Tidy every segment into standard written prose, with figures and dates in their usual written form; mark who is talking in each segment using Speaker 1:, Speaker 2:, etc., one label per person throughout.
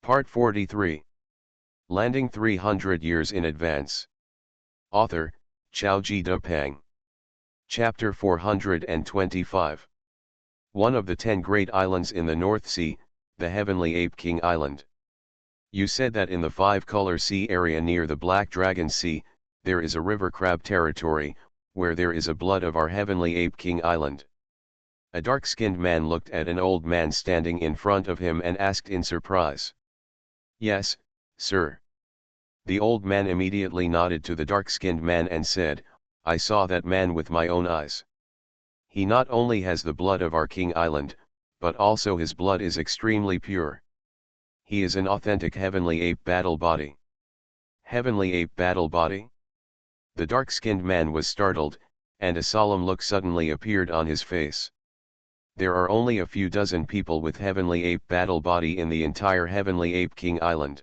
Speaker 1: Part 43. Landing 300 years in advance. Author, Chaoji Depeng. Chapter 425. One of the 10 great islands in the North Sea, the Heavenly Ape King Island. You said that in the five-color sea area near the Black Dragon Sea, there is a river crab territory, where there is a blood of our Heavenly Ape King Island. A dark-skinned man looked at an old man standing in front of him and asked in surprise. Yes, sir. The old man immediately nodded to the dark-skinned man and said, I saw that man with my own eyes. He not only has the blood of our King Island, but also his blood is extremely pure. He is an authentic Heavenly Ape battle body. Heavenly Ape battle body? The dark-skinned man was startled, and a solemn look suddenly appeared on his face. There are only a few dozen people with Heavenly Ape battle body in the entire Heavenly Ape King Island.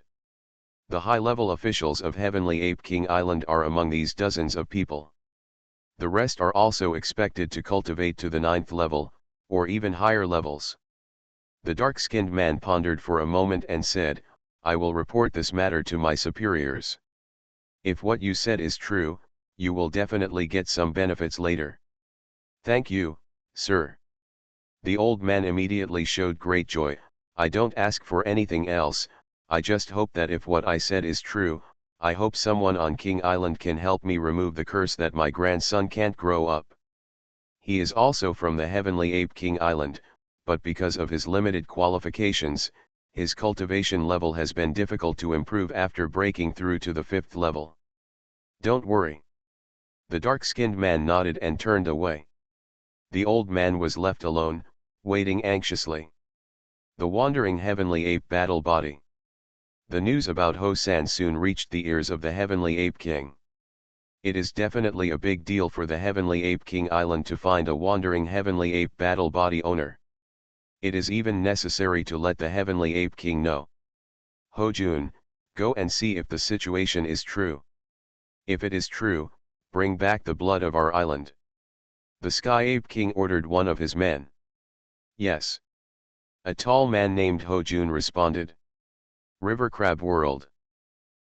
Speaker 1: The high-level officials of Heavenly Ape King Island are among these dozens of people. The rest are also expected to cultivate to the 9th level, or even higher levels. The dark-skinned man pondered for a moment and said, I will report this matter to my superiors. If what you said is true, you will definitely get some benefits later. Thank you, sir. The old man immediately showed great joy. I don't ask for anything else, I just hope that if what I said is true, I hope someone on King Island can help me remove the curse that my grandson can't grow up. He is also from the Heavenly Ape King Island, but because of his limited qualifications, his cultivation level has been difficult to improve after breaking through to the 5th level. Don't worry. The dark-skinned man nodded and turned away. The old man was left alone, waiting anxiously. The wandering Heavenly Ape battle body. The news about Ho-san soon reached the ears of the Heavenly Ape King. It is definitely a big deal for the Heavenly Ape King Island to find a wandering Heavenly Ape battle body owner. It is even necessary to let the Heavenly Ape King know. Ho-jun, go and see if the situation is true. If it is true, bring back the blood of our island. The Sky Ape King ordered one of his men. Yes. A tall man named Ho-jun responded. River Crab World.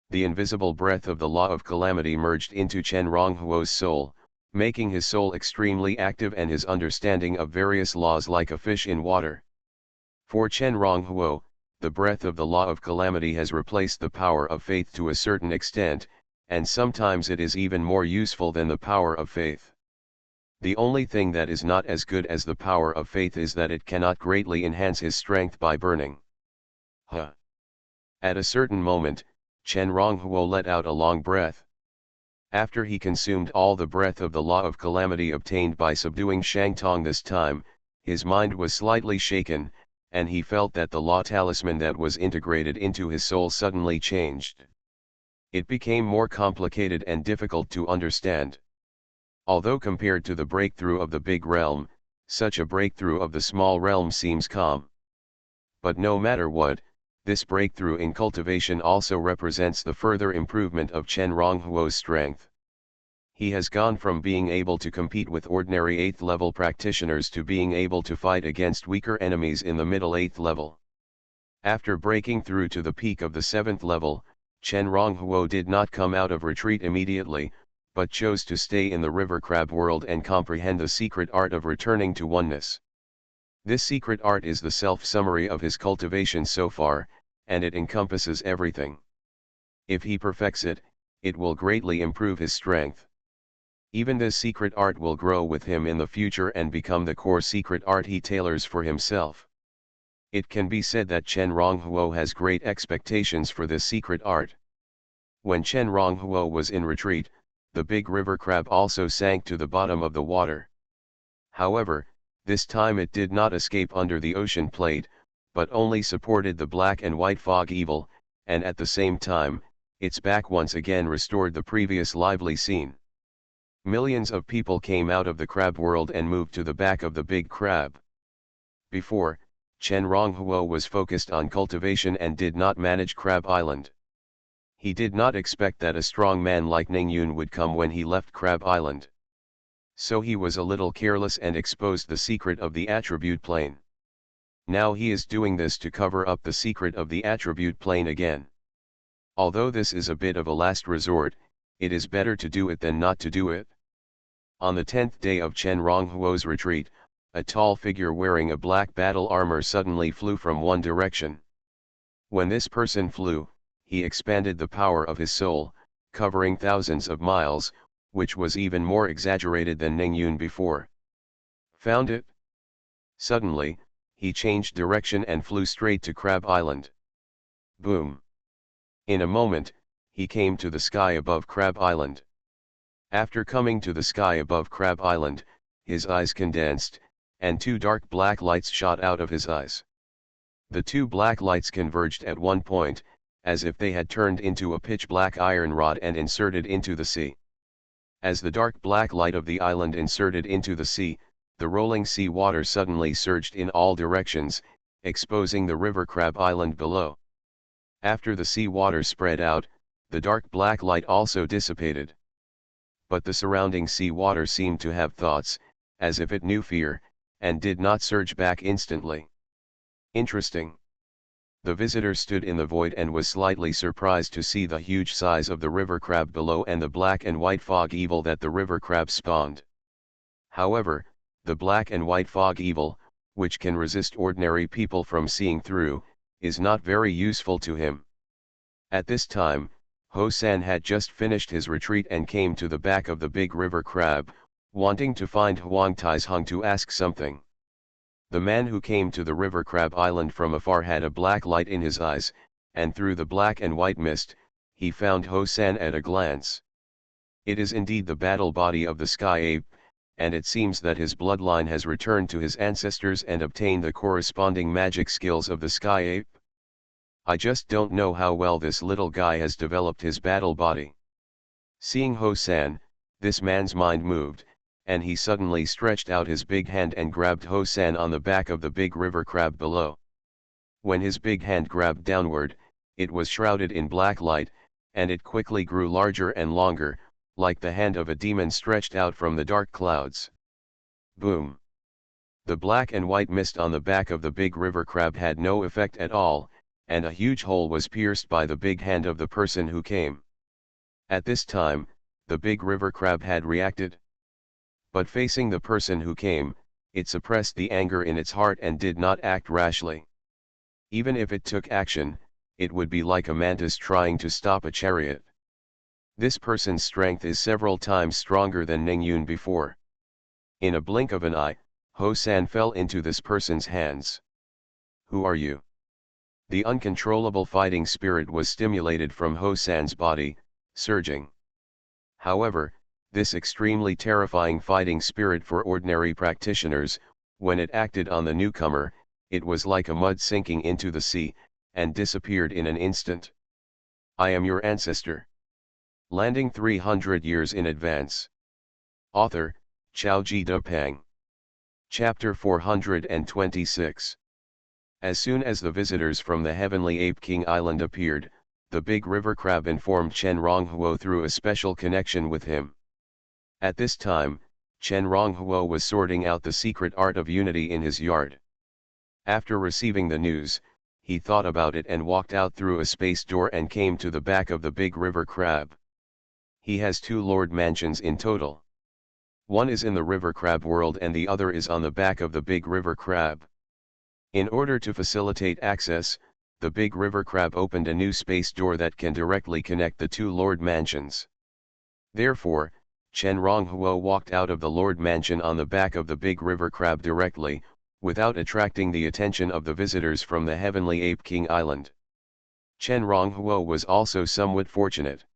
Speaker 1: The invisible breath of the Law of Calamity merged into Chen Ronghuo's soul, making his soul extremely active and his understanding of various laws like a fish in water. For Chen Ronghuo, the breath of the Law of Calamity has replaced the power of faith to a certain extent, and sometimes it is even more useful than the power of faith. The only thing that is not as good as the power of faith is that it cannot greatly enhance his strength by burning. At a certain moment, Chen Ronghuo let out a long breath. After he consumed all the breath of the Law of Calamity obtained by subduing Shangtong this time, his mind was slightly shaken, and he felt that the Law Talisman that was integrated into his soul suddenly changed. It became more complicated and difficult to understand. Although compared to the breakthrough of the big realm, such a breakthrough of the small realm seems calm. But no matter what, this breakthrough in cultivation also represents the further improvement of Chen Ronghuo's strength. He has gone from being able to compete with ordinary 8th level practitioners to being able to fight against weaker enemies in the middle 8th level. After breaking through to the peak of the 7th level, Chen Ronghuo did not come out of retreat immediately, but chose to stay in the river crab world and comprehend the secret art of returning to oneness. This secret art is the self-summary of his cultivation so far, and it encompasses everything. If he perfects it, it will greatly improve his strength. Even this secret art will grow with him in the future and become the core secret art he tailors for himself. It can be said that Chen Ronghuo has great expectations for this secret art. When Chen Ronghuo was in retreat, the big river crab also sank to the bottom of the water. However, this time it did not escape under the ocean plate, but only supported the black and white fog evil, and at the same time, its back once again restored the previous lively scene. Millions of people came out of the crab world and moved to the back of the big crab. Before, Chen Ronghuo was focused on cultivation and did not manage Crab Island. He did not expect that a strong man like Ningyun would come when he left Crab Island. So he was a little careless and exposed the secret of the attribute plane. Now he is doing this to cover up the secret of the attribute plane again. Although this is a bit of a last resort, it is better to do it than not to do it. On the 10th day of Chen Ronghuo's retreat, a tall figure wearing a black battle armor suddenly flew from one direction. When this person flew, he expanded the power of his soul, covering thousands of miles, which was even more exaggerated than Ningyun before. Found it? Suddenly, he changed direction and flew straight to Crab Island. Boom! In a moment, he came to the sky above Crab Island. After coming to the sky above Crab Island, his eyes condensed, and two dark black lights shot out of his eyes. The two black lights converged at one point, as if they had turned into a pitch-black iron rod and inserted into the sea. As the dark black light of the island inserted into the sea, the rolling sea water suddenly surged in all directions, exposing the river Crab Island below. After the sea water spread out, the dark black light also dissipated. But the surrounding sea water seemed to have thoughts, as if it knew fear, and did not surge back instantly. Interesting. The visitor stood in the void and was slightly surprised to see the huge size of the river crab below and the black and white fog evil that the river crab spawned. However, the black and white fog evil, which can resist ordinary people from seeing through, is not very useful to him. At this time, Ho-san had just finished his retreat and came to the back of the big river crab, wanting to find Huang Taizhong to ask something. The man who came to the river crab island from afar had a black light in his eyes, and through the black and white mist, he found Ho-san at a glance. It is indeed the battle body of the sky ape, and it seems that his bloodline has returned to his ancestors and obtained the corresponding magic skills of the sky ape. I just don't know how well this little guy has developed his battle body. Seeing Ho-san, this man's mind moved, and he suddenly stretched out his big hand and grabbed Ho-san on the back of the big river crab below. When his big hand grabbed downward, it was shrouded in black light, and it quickly grew larger and longer, like the hand of a demon stretched out from the dark clouds. Boom! The black and white mist on the back of the big river crab had no effect at all, and a huge hole was pierced by the big hand of the person who came. At this time, the big river crab had reacted. But facing the person who came, it suppressed the anger in its heart and did not act rashly. Even if it took action, it would be like a mantis trying to stop a chariot. This person's strength is several times stronger than Ningyun before. In a blink of an eye, Ho-san fell into this person's hands. Who are you? The uncontrollable fighting spirit was stimulated from Ho-san's body, surging. However, this extremely terrifying fighting spirit for ordinary practitioners, when it acted on the newcomer, it was like a mud sinking into the sea, and disappeared in an instant. I am your ancestor. Landing 300 years in advance. Author, Xiaoji Depeng. Chapter 426. As soon as the visitors from the Heavenly Ape King Island appeared, the big river crab informed Chen Ronghuo through a special connection with him. At this time, Chen Ronghuo was sorting out the secret art of unity in his yard. After receiving the news, he thought about it and walked out through a space door and came to the back of the big river crab. He has two lord mansions in total. One is in the river crab world and the other is on the back of the big river crab. In order to facilitate access, the big river crab opened a new space door that can directly connect the two lord mansions. Therefore, Chen Ronghuo walked out of the Lord Mansion on the back of the big river crab directly, without attracting the attention of the visitors from the Heavenly Ape King Island. Chen Ronghuo was also somewhat fortunate.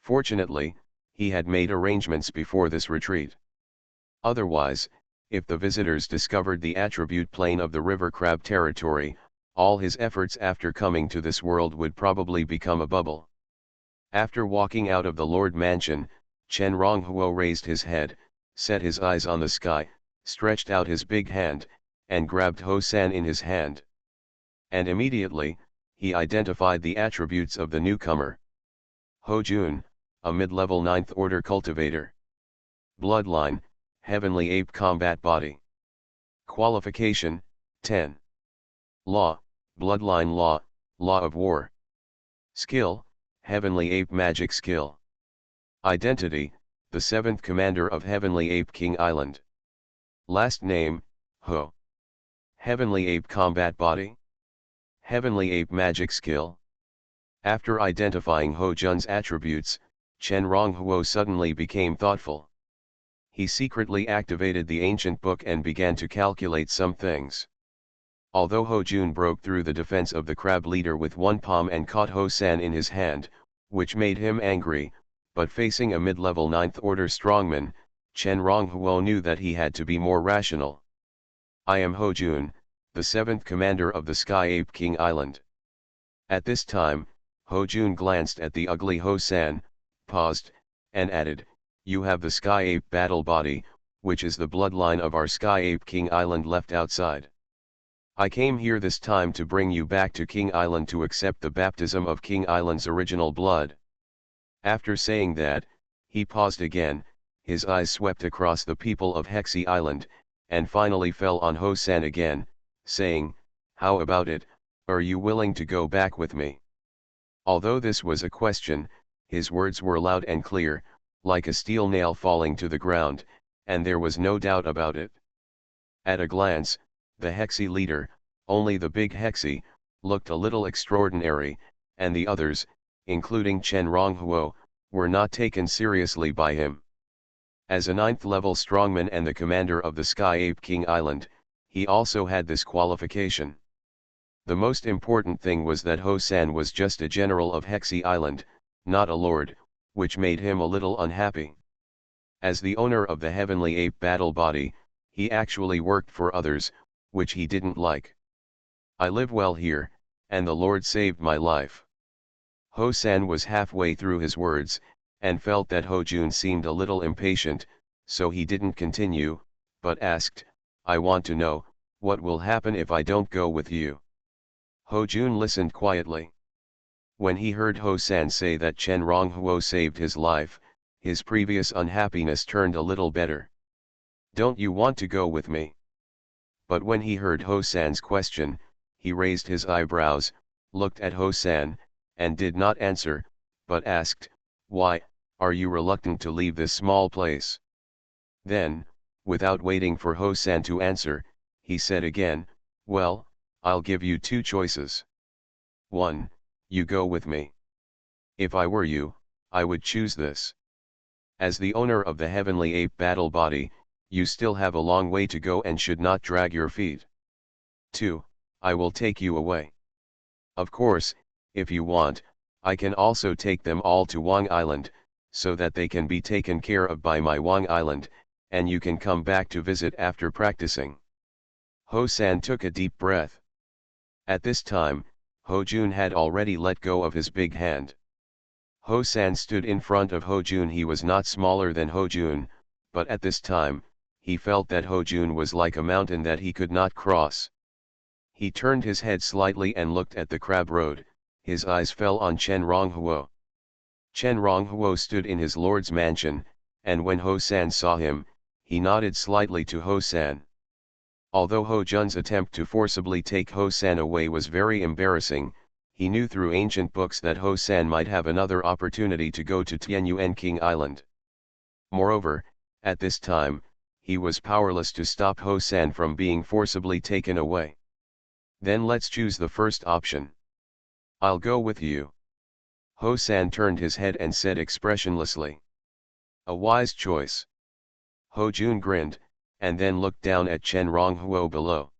Speaker 1: Fortunately, he had made arrangements before this retreat. Otherwise, if the visitors discovered the attribute plane of the river crab territory, all his efforts after coming to this world would probably become a bubble. After walking out of the Lord Mansion, Chen Ronghuo raised his head, set his eyes on the sky, stretched out his big hand, and grabbed Ho-san in his hand. And immediately, he identified the attributes of the newcomer. Ho-jun, a mid-level 9th order cultivator. Bloodline, Heavenly Ape Combat Body. Qualification, 10. Law, Bloodline Law, Law of War. Skill, Heavenly Ape Magic Skill. Identity, the 7th Commander of Heavenly Ape King Island. Last name, Ho. Heavenly Ape Combat Body. Heavenly Ape Magic Skill. After identifying Ho Jun's attributes, Chen Ronghuo suddenly became thoughtful. He secretly activated the ancient book and began to calculate some things. Although Ho Jun broke through the defense of the crab leader with one palm and caught Ho San in his hand, which made him angry, but facing a mid-level 9th order strongman, Chen Ronghuo knew that he had to be more rational. I am Ho Jun, the 7th commander of the Sky Ape King Island. At this time, Ho Jun glanced at the ugly Ho San, paused, and added, "You have the Sky Ape battle body, which is the bloodline of our Sky Ape King Island left outside. I came here this time to bring you back to King Island to accept the baptism of King Island's original blood." After saying that, he paused again, his eyes swept across the people of Hexy Island, and finally fell on Ho San again, saying, "How about it, are you willing to go back with me?" Although this was a question, his words were loud and clear, like a steel nail falling to the ground, and there was no doubt about it. At a glance, the Hexy leader, only the big Hexy, looked a little extraordinary, and the others, including Chen Ronghuo, were not taken seriously by him. As a 9th level strongman and the commander of the Sky Ape King Island, he also had this qualification. The most important thing was that Ho San was just a general of Hexy Island, not a lord, which made him a little unhappy. As the owner of the Heavenly Ape battle body, he actually worked for others, which he didn't like. I live well here, and the Lord saved my life. Ho San was halfway through his words, and felt that Ho Jun seemed a little impatient, so he didn't continue, but asked, "I want to know, what will happen if I don't go with you?" Ho Jun listened quietly. When he heard Ho San say that Chen Ronghuo saved his life, his previous unhappiness turned a little better. "Don't you want to go with me?" But when he heard Ho San's question, he raised his eyebrows, looked at Ho San, and did not answer, but asked, "Why, are you reluctant to leave this small place?" Then, without waiting for Ho San to answer, he said again, "Well, I'll give you two choices. 1. You go with me. If I were you, I would choose this. As the owner of the Heavenly Ape battle body, you still have a long way to go and should not drag your feet. 2. I will take you away. Of course, if you want, I can also take them all to Wang Island, so that they can be taken care of by my Wang Island, and you can come back to visit after practicing." Ho San took a deep breath. At this time, Ho Jun had already let go of his big hand. Ho San stood in front of Ho Jun. He was not smaller than Ho Jun, but at this time, he felt that Ho Jun was like a mountain that he could not cross. He turned his head slightly and looked at the crab road. His eyes fell on Chen Ronghuo. Chen Ronghuo stood in his lord's mansion, and when Ho San saw him, he nodded slightly to Ho San. Although Ho Jun's attempt to forcibly take Ho San away was very embarrassing, he knew through ancient books that Ho San might have another opportunity to go to Tianyuan King Island. Moreover, at this time, he was powerless to stop Ho San from being forcibly taken away. "Then let's choose the first option. I'll go with you." Ho San turned his head and said expressionlessly. "A wise choice." Ho Jun grinned, and then looked down at Chen Ronghuo below.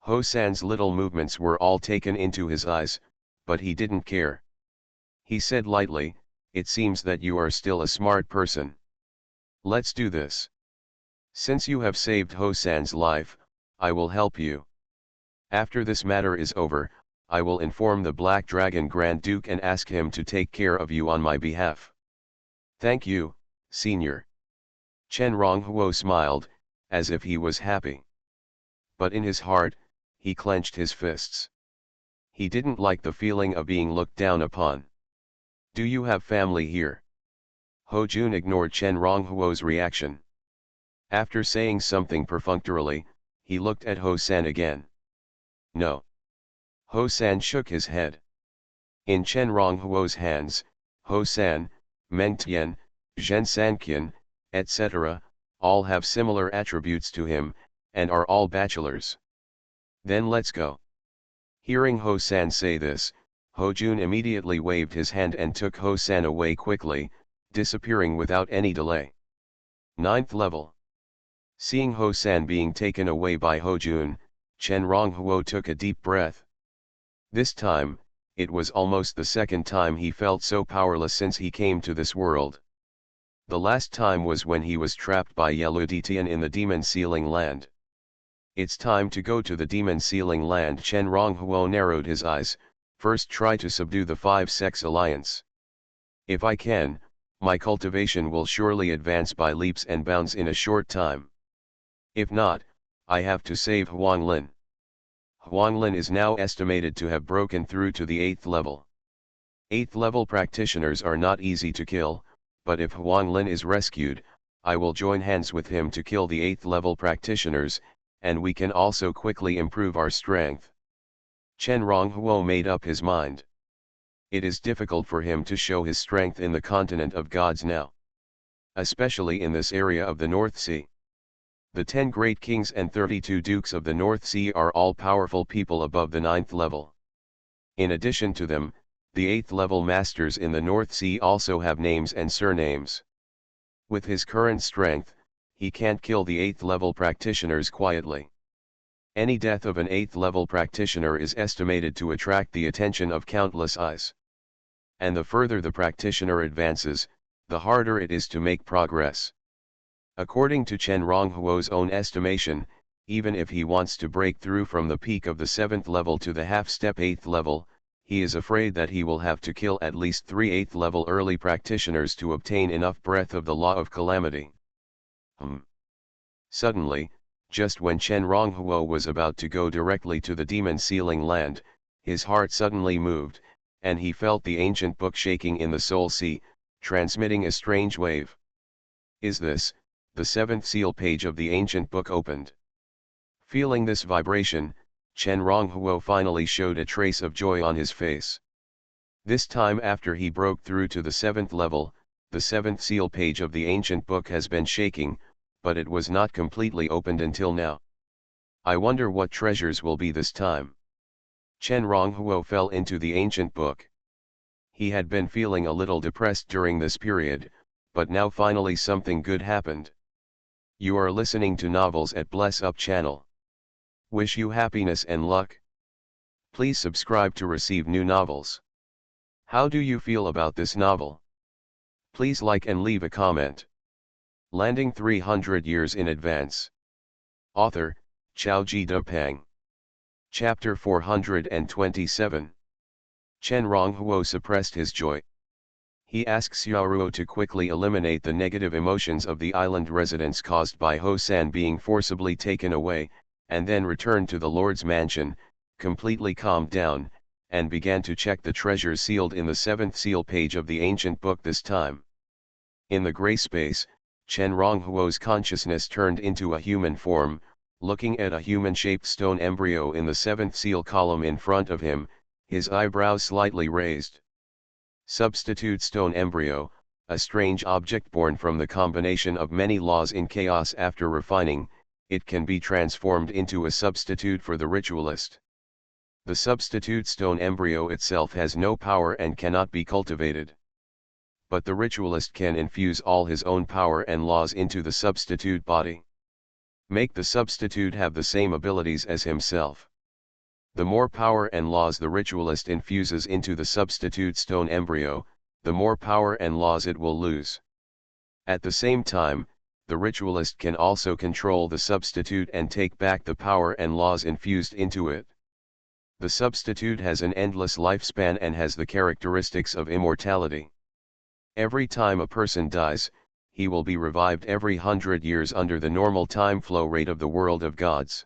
Speaker 1: Ho San's little movements were all taken into his eyes, but he didn't care. He said lightly, "It seems that you are still a smart person. Let's do this. Since you have saved Ho San's life, I will help you. After this matter is over, I will inform the Black Dragon Grand Duke and ask him to take care of you on my behalf." "Thank you, Senior." Chen Ronghuo smiled, as if he was happy. But in his heart, he clenched his fists. He didn't like the feeling of being looked down upon. "Do you have family here?" Ho Jun ignored Chen Ronghuo's reaction. After saying something perfunctorily, he looked at Ho San again. "No. Ho San shook his head. In Chen Ronghuo's hands, Ho San, Meng Tian, Zhen Sanqian, etc., all have similar attributes to him, and are all bachelors. Then let's go. Hearing Ho San say this, Ho Jun immediately waved his hand and took Ho San away quickly, disappearing without any delay. 9th level. Seeing Ho San being taken away by Ho Jun, Chen Ronghuo took a deep breath. This time, it was almost the second time he felt so powerless since he came to this world. The last time was when he was trapped by Yeluditian in the Demon Sealing Land. It's time to go to the Demon Sealing Land. Chen Ronghuo narrowed his eyes, first try to subdue the 5-sex alliance. If I can, my cultivation will surely advance by leaps and bounds in a short time. If not, I have to save Huanglin. Huanglin is now estimated to have broken through to the 8th level. 8th level practitioners are not easy to kill, but if Huanglin is rescued, I will join hands with him to kill the 8th level practitioners, and we can also quickly improve our strength. Chen Ronghuo made up his mind. It is difficult for him to show his strength in the continent of gods now. Especially in this area of the North Sea. The 10 great kings and 32 dukes of the North Sea are all powerful people above the 9th level. In addition to them, the 8th level masters in the North Sea also have names and surnames. With his current strength, he can't kill the 8th level practitioners quietly. Any death of an 8th level practitioner is estimated to attract the attention of countless eyes. And the further the practitioner advances, the harder it is to make progress. According to Chen Ronghuo's own estimation, even if he wants to break through from the peak of the 7th level to the half-step 8th level, he is afraid that he will have to kill at least 3 8th level early practitioners to obtain enough breath of the law of calamity. Suddenly, just when Chen Ronghuo was about to go directly to the Demon Sealing Land, his heart suddenly moved, and he felt the ancient book shaking in the Soul Sea, transmitting a strange wave. Is this, the 7th seal page of the ancient book opened? Feeling this vibration, Chen Ronghuo finally showed a trace of joy on his face. This time after he broke through to the 7th level, the 7th seal page of the ancient book has been shaking, but it was not completely opened until now. I wonder what treasures will be this time. Chen Ronghuo fell into the ancient book. He had been feeling a little depressed during this period, but now finally something good happened. You are listening to Novels at Bless Up channel. Wish you happiness and luck. Please subscribe to receive new novels. How do you feel about this novel? Please like and leave a comment. Landing 300 years in advance. Author, Xiaoji Depeng. Chapter 427. Chen Ronghuo suppressed his joy. He asks Xiaoruo to quickly eliminate the negative emotions of the island residents caused by Ho San being forcibly taken away, and then returned to the Lord's mansion, completely calmed down, and began to check the treasures sealed in the 7th seal page of the ancient book this time. In the gray space, Chen Ronghuo's consciousness turned into a human form, looking at a human-shaped stone embryo in the 7th seal column in front of him, his eyebrows slightly raised. Substitute stone embryo, a strange object born from the combination of many laws in chaos. After refining, it can be transformed into a substitute for the ritualist. The substitute stone embryo itself has no power and cannot be cultivated. But the ritualist can infuse all his own power and laws into the substitute body. Make the substitute have the same abilities as himself. The more power and laws the ritualist infuses into the substitute stone embryo, the more power and laws it will lose. At the same time, the ritualist can also control the substitute and take back the power and laws infused into it. The substitute has an endless lifespan and has the characteristics of immortality. Every time a person dies, he will be revived every 100 years under the normal time flow rate of the world of gods.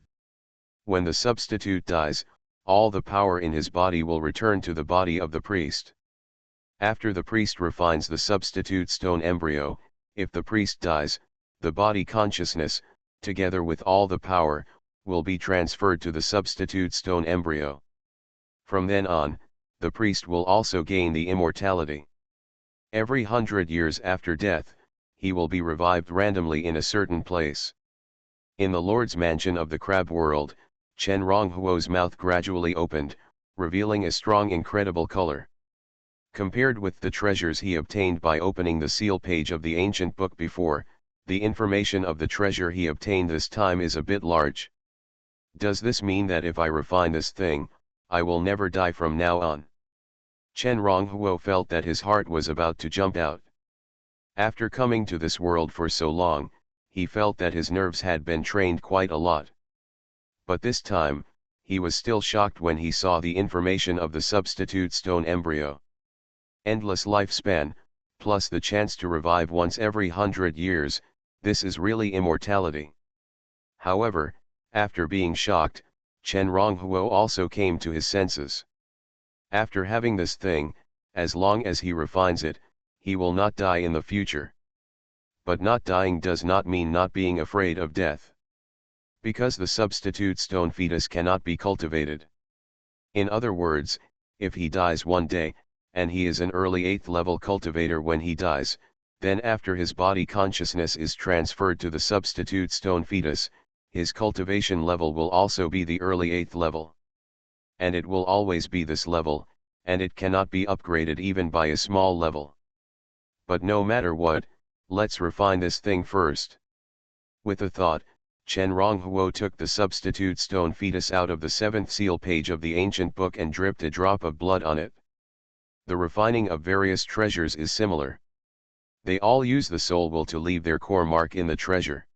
Speaker 1: When the substitute dies, all the power in his body will return to the body of the priest. After the priest refines the substitute stone embryo, if the priest dies, the body consciousness, together with all the power, will be transferred to the substitute stone embryo. From then on, the priest will also gain the immortality. Every 100 years after death, he will be revived randomly in a certain place. In the Lord's mansion of the crab world, Chen Ronghuo's mouth gradually opened, revealing a strong incredible color. Compared with the treasures he obtained by opening the seal page of the ancient book before, the information of the treasure he obtained this time is a bit large. Does this mean that if I refine this thing, I will never die from now on? Chen Ronghuo felt that his heart was about to jump out. After coming to this world for so long, he felt that his nerves had been trained quite a lot. But this time, he was still shocked when he saw the information of the substitute stone embryo. Endless lifespan, plus the chance to revive once every 100 years, this is really immortality. However, after being shocked, Chen Ronghuo also came to his senses. After having this thing, as long as he refines it, he will not die in the future. But not dying does not mean not being afraid of death. Because the substitute stone fetus cannot be cultivated. In other words, if he dies one day, and he is an early 8th level cultivator when he dies, then after his body consciousness is transferred to the substitute stone fetus, his cultivation level will also be the early 8th level. And it will always be this level, and it cannot be upgraded even by a small level. But no matter what, let's refine this thing first. With a thought, Chen Ronghuo took the substitute stone fetus out of the 7th seal page of the ancient book and dripped a drop of blood on it. The refining of various treasures is similar. They all use the soul will to leave their core mark in the treasure.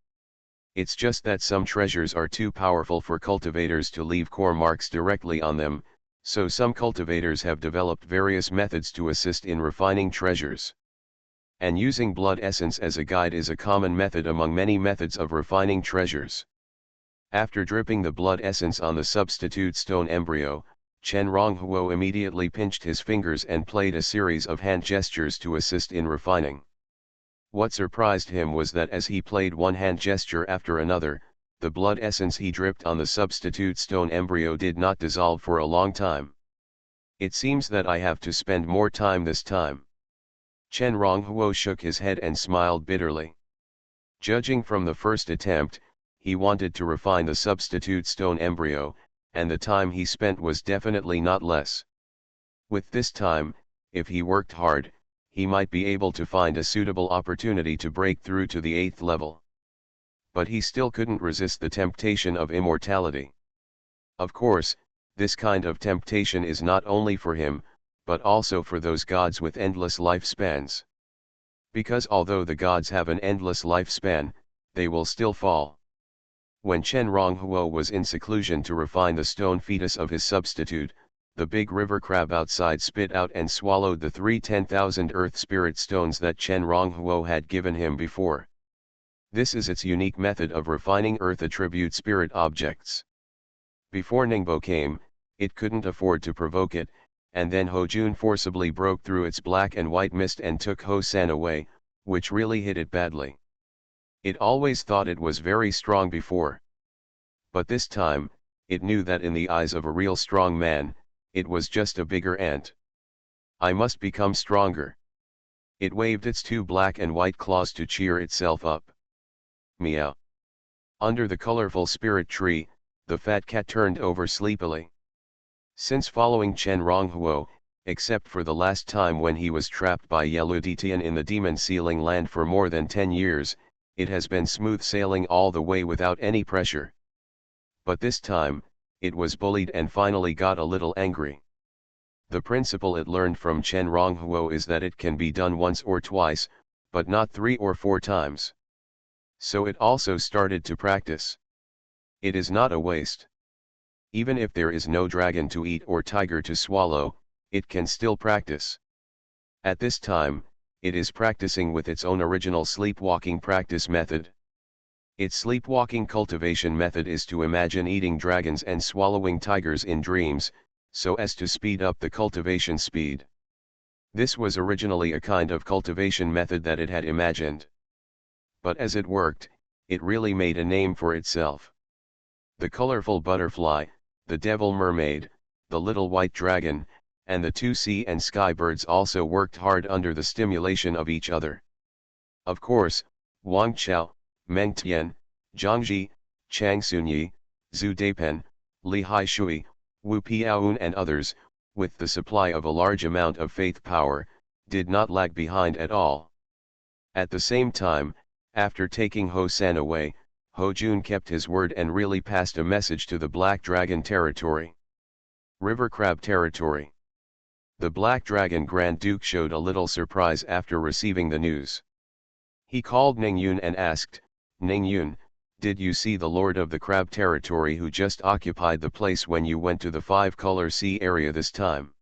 Speaker 1: It's just that some treasures are too powerful for cultivators to leave core marks directly on them, so some cultivators have developed various methods to assist in refining treasures. And using blood essence as a guide is a common method among many methods of refining treasures. After dripping the blood essence on the substitute stone embryo, Chen Ronghuo immediately pinched his fingers and played a series of hand gestures to assist in refining. What surprised him was that as he played one hand gesture after another, the blood essence he dripped on the substitute stone embryo did not dissolve for a long time. It seems that I have to spend more time this time. Chen Ronghuo shook his head and smiled bitterly. Judging from the first attempt, he wanted to refine the substitute stone embryo, and the time he spent was definitely not less. With this time, if he worked hard, he might be able to find a suitable opportunity to break through to the 8th level. But he still couldn't resist the temptation of immortality. Of course, this kind of temptation is not only for him, but also for those gods with endless lifespans. Because although the gods have an endless lifespan, they will still fall. When Chen Ronghuo was in seclusion to refine the stone fetus of his substitute, the big river crab outside spit out and swallowed the 3 10,000 earth spirit stones that Chen Ronghuo had given him before. This is its unique method of refining earth attribute spirit objects. Before Ningbo came, it couldn't afford to provoke it, and then Ho Jun forcibly broke through its black and white mist and took Ho San away, which really hit it badly. It always thought it was very strong before. But this time, it knew that in the eyes of a real strong man, it was just a bigger ant. I must become stronger. It waved its 2 black and white claws to cheer itself up. Meow. Under the colorful spirit tree, the fat cat turned over sleepily. Since following Chen Ronghuo, except for the last time when he was trapped by Yeluditian in the demon sealing land for more than 10 years, it has been smooth sailing all the way without any pressure. But this time, it was bullied and finally got a little angry. The principle it learned from Chen Ronghuo is that it can be done once or twice, but not 3 or 4 times. So it also started to practice. It is not a waste. Even if there is no dragon to eat or tiger to swallow, it can still practice. At this time, it is practicing with its own original sleepwalking practice method. Its sleepwalking cultivation method is to imagine eating dragons and swallowing tigers in dreams, so as to speed up the cultivation speed. This was originally a kind of cultivation method that it had imagined. But as it worked, it really made a name for itself. The colorful butterfly, the devil mermaid, the little white dragon, and the two sea and sky birds also worked hard under the stimulation of each other. Of course, Wang Chao, Meng Tian, Zhang Ji, Chang Sunyi, Zhu Daipen, Li Haishui, Wu Piaoun and others, with the supply of a large amount of faith power, did not lag behind at all. At the same time, after taking Ho San away, Ho Jun kept his word and really passed a message to the Black Dragon territory. River Crab territory. The Black Dragon Grand Duke showed a little surprise after receiving the news. He called Ning Yun and asked, "Ning Yun, did you see the Lord of the Crab territory who just occupied the place when you went to the Five-Color Sea area this time?"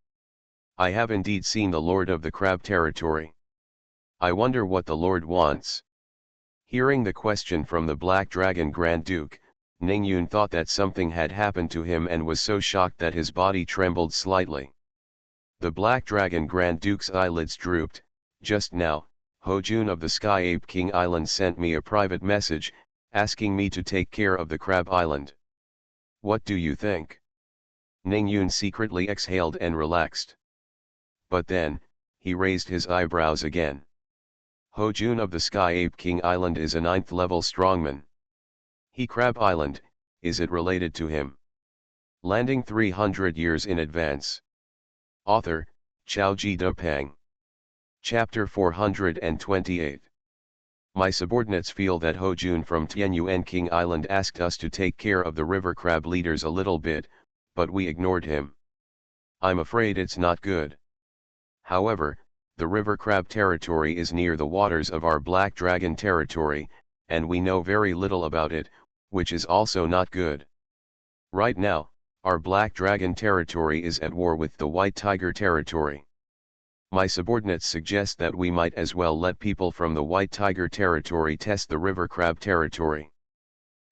Speaker 1: "I have indeed seen the Lord of the Crab territory. I wonder what the Lord wants." Hearing the question from the Black Dragon Grand Duke, Ning Yun thought that something had happened to him and was so shocked that his body trembled slightly. The Black Dragon Grand Duke's eyelids drooped. "Just now, Ho Jun of the Sky Ape King Island sent me a private message, asking me to take care of the Crab Island. What do you think?" Ning Yun secretly exhaled and relaxed. But then, he raised his eyebrows again. Ho Jun of the Sky Ape King Island is a 9th level strongman. He Crab Island, is it related to him? Landing 300 years in advance. Author, Xiaoji Depeng. Chapter 428. My subordinates feel that Ho Jun from Tianyuan King Island asked us to take care of the river crab leaders a little bit, but we ignored him. I'm afraid it's not good. However, the river crab territory is near the waters of our Black Dragon territory, and we know very little about it, which is also not good. Right now, our Black Dragon territory is at war with the White Tiger territory. My subordinates suggest that we might as well let people from the White Tiger territory test the river crab territory.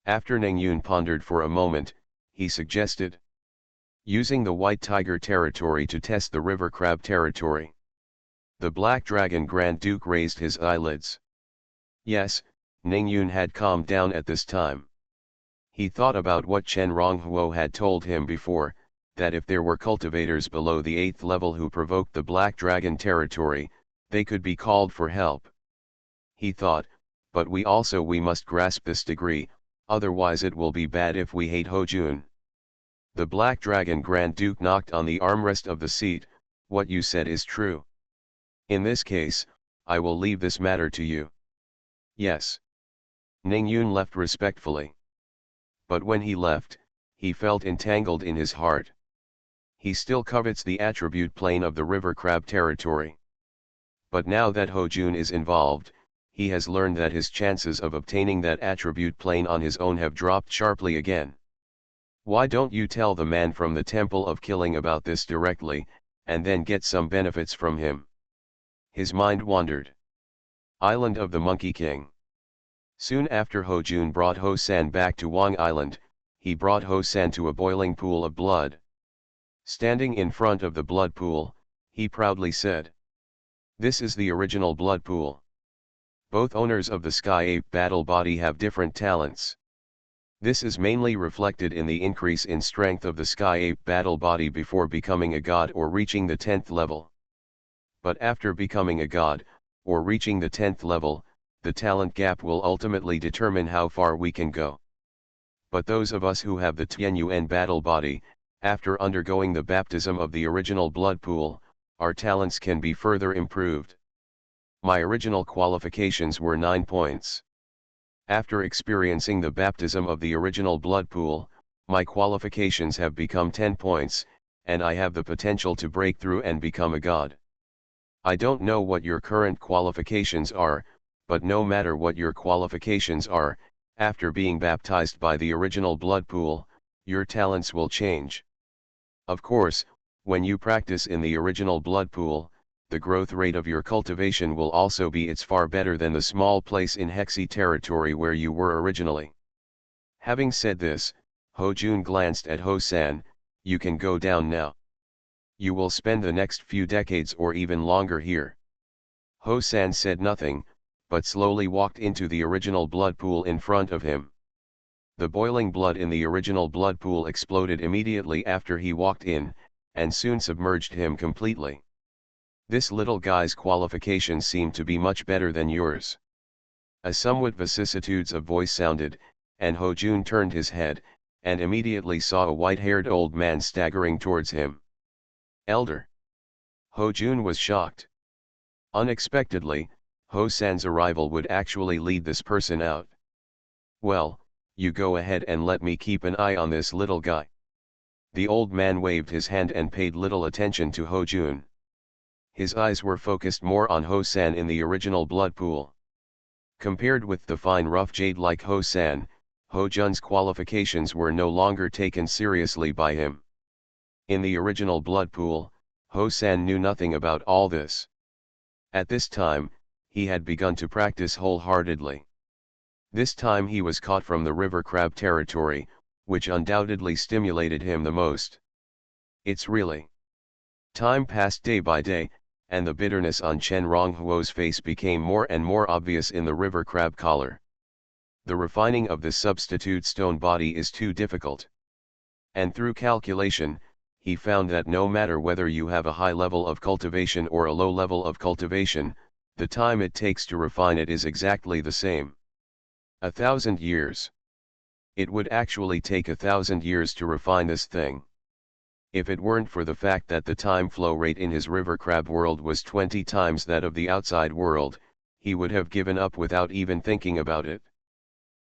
Speaker 1: After Ning Yun pondered for a moment, he suggested using the White Tiger territory to test the river crab territory. The Black Dragon Grand Duke raised his eyelids. Yes, Ning Yun had calmed down at this time. He thought about what Chen Ronghuo had told him before, that if there were cultivators below the 8th level who provoked the Black Dragon territory, they could be called for help. He thought, but we must grasp this degree, otherwise it will be bad if we hate Ho Jun. The Black Dragon Grand Duke knocked on the armrest of the seat. What you said is true. In this case, I will leave this matter to you. Yes. Ning Yun left respectfully. But when he left, he felt entangled in his heart. He still covets the attribute plane of the river crab territory. But now that Ho Jun is involved, he has learned that his chances of obtaining that attribute plane on his own have dropped sharply again. Why don't you tell the man from the Temple of Killing about this directly, and then get some benefits from him? His mind wandered. Island of the Monkey King. Soon after Ho Jun brought Ho San back to Wang Island, he brought Ho San to a boiling pool of blood. Standing in front of the blood pool, he proudly said, "This is the original blood pool. Both owners of the Sky Ape battle body have different talents. This is mainly reflected in the increase in strength of the Sky Ape battle body before becoming a god or reaching the 10th level. But after becoming a god, or reaching the 10th level, the talent gap will ultimately determine how far we can go. But those of us who have the Tianyuan battle body, after undergoing the baptism of the original blood pool, our talents can be further improved. My original qualifications were 9 points. After experiencing the baptism of the original blood pool, my qualifications have become 10 points, and I have the potential to break through and become a god. I don't know what your current qualifications are, but no matter what your qualifications are, after being baptized by the original blood pool, your talents will change. Of course, when you practice in the original blood pool, the growth rate of your cultivation will also be far better than the small place in Hexi territory where you were originally." Having said this, Ho Jun glanced at Ho San. "You can go down now. You will spend the next few decades or even longer here." Ho San said nothing, but slowly walked into the original blood pool in front of him. The boiling blood in the original blood pool exploded immediately after he walked in, and soon submerged him completely. This little guy's qualifications seemed to be much better than yours. A somewhat vicissitudes of voice sounded, and Ho Jun turned his head, and immediately saw a white-haired old man staggering towards him. Elder. Ho Jun was shocked. Unexpectedly, Ho San's arrival would actually lead this person out. Well, you go ahead and let me keep an eye on this little guy. The old man waved his hand and paid little attention to Ho Jun. His eyes were focused more on Ho San in the original blood pool. Compared with the fine rough jade like Ho San, Ho Jun's qualifications were no longer taken seriously by him. In the original blood pool, Ho San knew nothing about all this. At this time, he had begun to practice wholeheartedly. This time he was caught from the river crab territory, which undoubtedly stimulated him the most. It's really. Time passed day by day, and the bitterness on Chen Ronghuo's face became more and more obvious in the river crab collar. The refining of this substitute stone body is too difficult. And through calculation, he found that no matter whether you have a high level of cultivation or a low level of cultivation, the time it takes to refine it is exactly the same. 1,000 years. It would actually take 1,000 years to refine this thing. If it weren't for the fact that the time flow rate in his river crab world was 20 times that of the outside world, he would have given up without even thinking about it.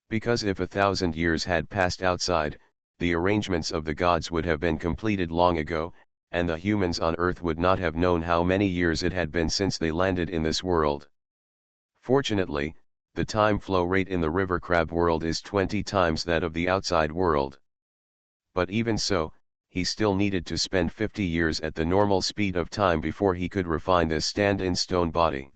Speaker 1: Because if 1,000 years had passed outside, the arrangements of the gods would have been completed long ago, and the humans on Earth would not have known how many years it had been since they landed in this world. Fortunately, the time flow rate in the river crab world is 20 times that of the outside world. But even so, he still needed to spend 50 years at the normal speed of time before he could refine this stand-in stone body.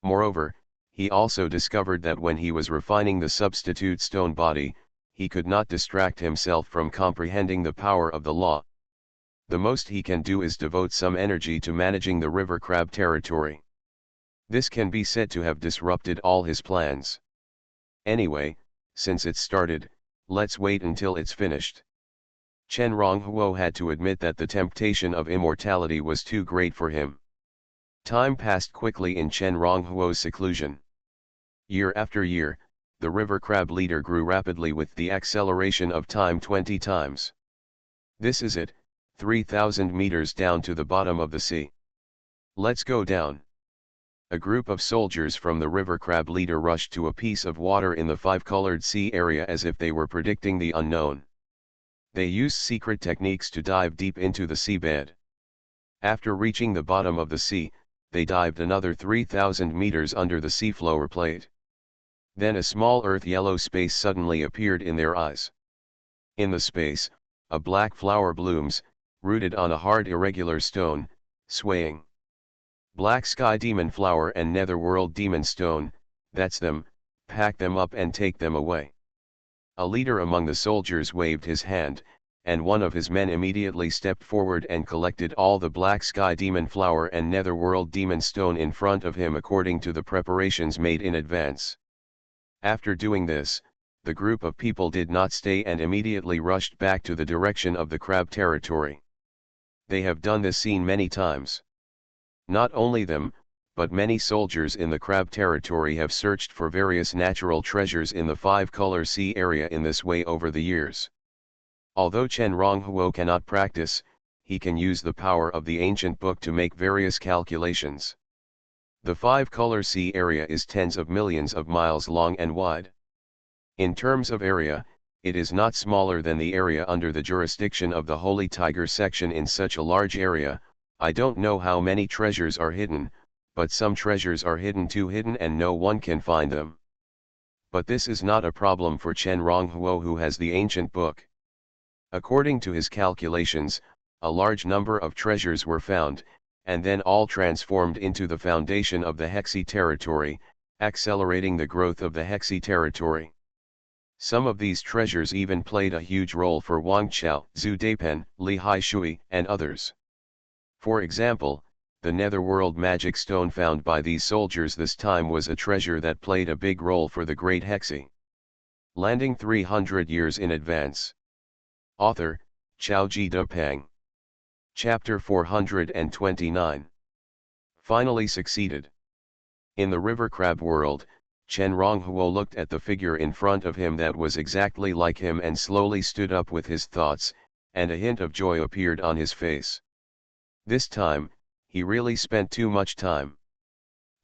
Speaker 1: Moreover, he also discovered that when he was refining the substitute stone body, he could not distract himself from comprehending the power of the law. The most he can do is devote some energy to managing the river crab territory. This can be said to have disrupted all his plans. Anyway, since it's started, let's wait until it's finished. Chen Ronghuo had to admit that the temptation of immortality was too great for him. Time passed quickly in Chen Ronghuo's seclusion. Year after year, the river crab leader grew rapidly with the acceleration of time 20 times. This is it, 3,000 meters down to the bottom of the sea. Let's go down. A group of soldiers from the river crab leader rushed to a piece of water in the five-colored sea area as if they were predicting the unknown. They used secret techniques to dive deep into the seabed. After reaching the bottom of the sea, they dived another 3,000 meters under the seafloor plate. Then a small earth yellow space suddenly appeared in their eyes. In the space, a black flower blooms, rooted on a hard irregular stone, swaying. Black sky demon flower and netherworld demon stone, that's them, pack them up and take them away. A leader among the soldiers waved his hand, and one of his men immediately stepped forward and collected all the black sky demon flower and netherworld demon stone in front of him according to the preparations made in advance. After doing this, the group of people did not stay and immediately rushed back to the direction of the crab territory. They have done this scene many times. Not only them, but many soldiers in the crab territory have searched for various natural treasures in the five-color sea area in this way over the years. Although Chen Ronghuo cannot practice, he can use the power of the ancient book to make various calculations. The five-color sea area is tens of millions of miles long and wide. In terms of area, it is not smaller than the area under the jurisdiction of the Holy Tiger section. In such a large area, I don't know how many treasures are hidden, but some treasures are too hidden and no one can find them. But this is not a problem for Chen Ronghuo, who has the ancient book. According to his calculations, a large number of treasures were found, and then all transformed into the foundation of the Hexi territory, accelerating the growth of the Hexi territory. Some of these treasures even played a huge role for Wang Chao, Zhu Daipen, Li Haishui, and others. For example, the netherworld magic stone found by these soldiers this time was a treasure that played a big role for the Great Hexi. Landing 300 years in advance. Author, Chao Ji Depeng. Chapter 429. Finally succeeded. In the river crab world, Chen Ronghuo looked at the figure in front of him that was exactly like him and slowly stood up with his thoughts, and a hint of joy appeared on his face. This time, he really spent too much time.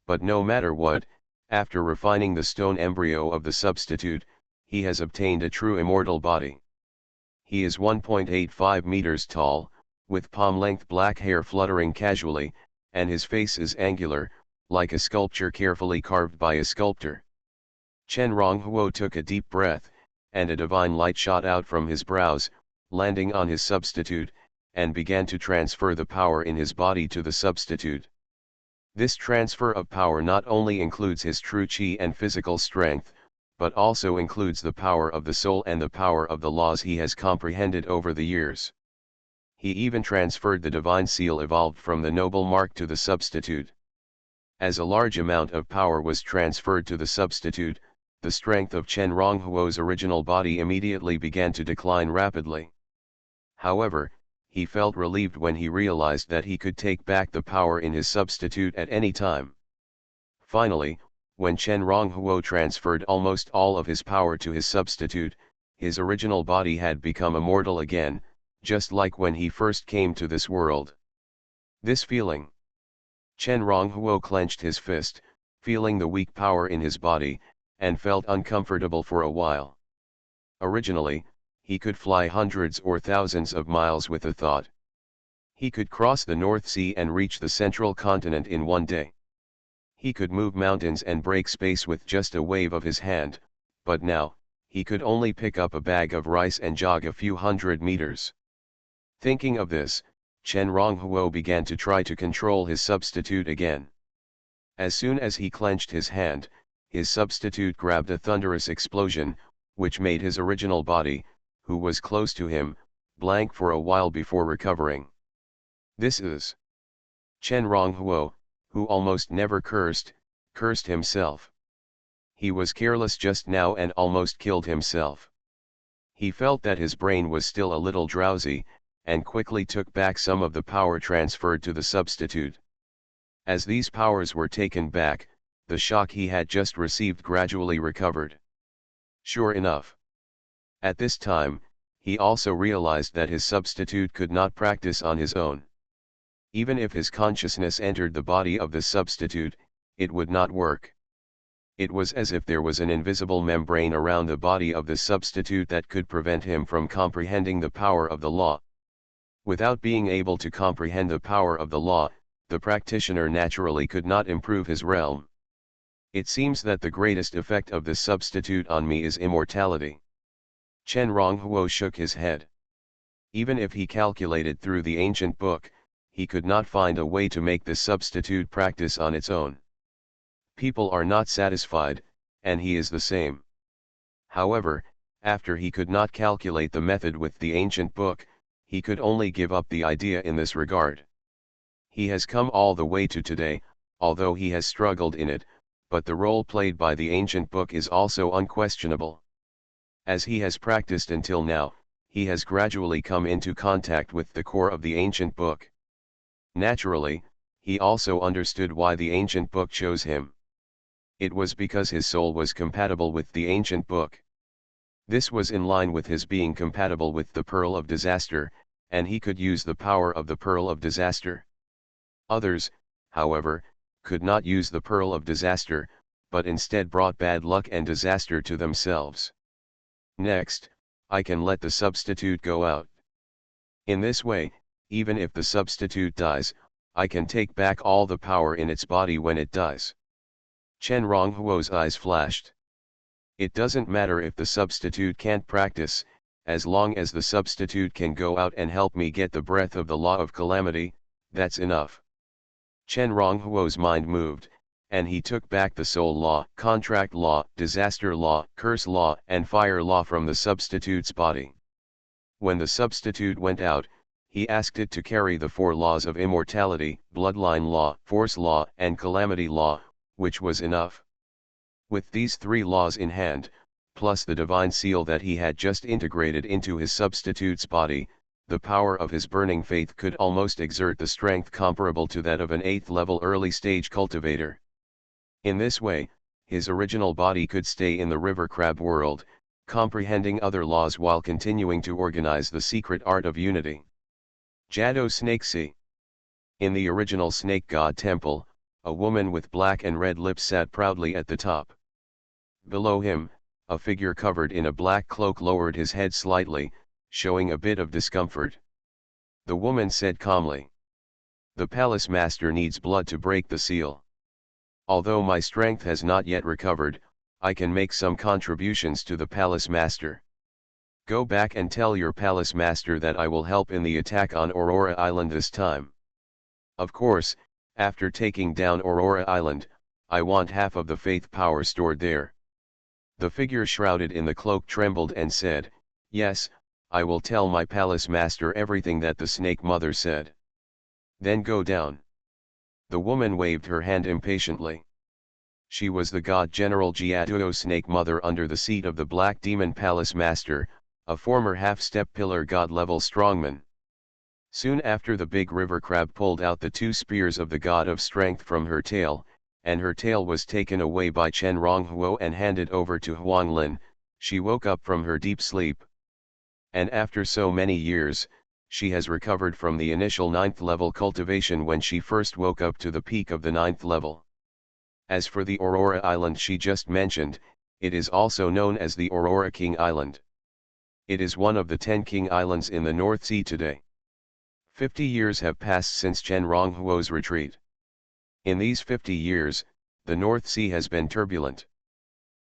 Speaker 1: But no matter what, after refining the stone embryo of the substitute, he has obtained a true immortal body. He is 1.85 meters tall, with palm-length black hair fluttering casually, and his face is angular, like a sculpture carefully carved by a sculptor. Chen Ronghuo took a deep breath, and a divine light shot out from his brows, landing on his substitute, and began to transfer the power in his body to the substitute. This transfer of power not only includes his true qi and physical strength, but also includes the power of the soul and the power of the laws he has comprehended over the years. He even transferred the divine seal evolved from the noble mark to the substitute. As a large amount of power was transferred to the substitute, the strength of Chen Ronghuo's original body immediately began to decline rapidly. However, he felt relieved when he realized that he could take back the power in his substitute at any time. Finally, when Chen Ronghuo transferred almost all of his power to his substitute, his original body had become immortal again, just like when he first came to this world. This feeling. Chen Ronghuo clenched his fist, feeling the weak power in his body, and felt uncomfortable for a while. Originally, he could fly hundreds or thousands of miles with a thought. He could cross the North Sea and reach the central continent in one day. He could move mountains and break space with just a wave of his hand, but now, he could only pick up a bag of rice and jog a few hundred meters. Thinking of this, Chen Ronghuo began to try to control his substitute again. As soon as he clenched his hand, his substitute grabbed a thunderous explosion, which made his original body, who was close to him, blank for a while before recovering. This is Chen Ronghuo, who almost never cursed himself. He was careless just now and almost killed himself. He felt that his brain was still a little drowsy, and quickly took back some of the power transferred to the substitute. As these powers were taken back, the shock he had just received gradually recovered. Sure enough. At this time, he also realized that his substitute could not practice on his own. Even if his consciousness entered the body of the substitute, it would not work. It was as if there was an invisible membrane around the body of the substitute that could prevent him from comprehending the power of the law. Without being able to comprehend the power of the law, the practitioner naturally could not improve his realm. It seems that the greatest effect of this substitute on me is immortality. Chen Ronghuo shook his head. Even if he calculated through the ancient book, he could not find a way to make this substitute practice on its own. People are not satisfied, and he is the same. However, after he could not calculate the method with the ancient book, he could only give up the idea in this regard. He has come all the way to today, although he has struggled in it, but the role played by the ancient book is also unquestionable. As he has practiced until now, he has gradually come into contact with the core of the ancient book. Naturally, he also understood why the ancient book chose him. It was because his soul was compatible with the ancient book. This was in line with his being compatible with the Pearl of Disaster, and he could use the power of the Pearl of Disaster. Others, however, could not use the Pearl of Disaster, but instead brought bad luck and disaster to themselves. Next, I can let the substitute go out. In this way, even if the substitute dies, I can take back all the power in its body when it dies. Chen Ronghuo's eyes flashed. It doesn't matter if the substitute can't practice, as long as the substitute can go out and help me get the breath of the law of calamity, that's enough. Chen Ronghuo's mind moved, and he took back the soul law, contract law, disaster law, curse law, and fire law from the substitute's body. When the substitute went out, he asked it to carry the 4 laws of immortality, bloodline law, force law, and calamity law, which was enough. With these 3 laws in hand, plus the divine seal that he had just integrated into his substitute's body, the power of his burning faith could almost exert the strength comparable to that of an 8th level early stage cultivator. In this way, his original body could stay in the river crab world, comprehending other laws while continuing to organize the secret art of unity. Jado Snakesea. In the original snake god temple, a woman with black and red lips sat proudly at the top. Below him, a figure covered in a black cloak lowered his head slightly, showing a bit of discomfort. The woman said calmly, "The palace master needs blood to break the seal. Although my strength has not yet recovered, I can make some contributions to the palace master. Go back and tell your palace master that I will help in the attack on Aurora Island this time. Of course, after taking down Aurora Island, I want half of the faith power stored there." The figure shrouded in the cloak trembled and said, "Yes, I will tell my palace master everything that the snake mother said." "Then go down." The woman waved her hand impatiently. She was the god General Jiatuo Snake Mother under the seat of the Black Demon Palace Master, a former half-step pillar god-level strongman. Soon after, the big river crab pulled out the 2 spears of the god of strength from her tail, and her tail was taken away by Chen Ronghuo and handed over to Huanglin. She woke up from her deep sleep. And after so many years, she has recovered from the initial 9th level cultivation when she first woke up to the peak of the 9th level. As for the Aurora Island she just mentioned, it is also known as the Aurora King Island. It is one of the 10 King Islands in the North Sea today. 50 years have passed since Chen Ronghuo's retreat. In these 50 years, the North Sea has been turbulent.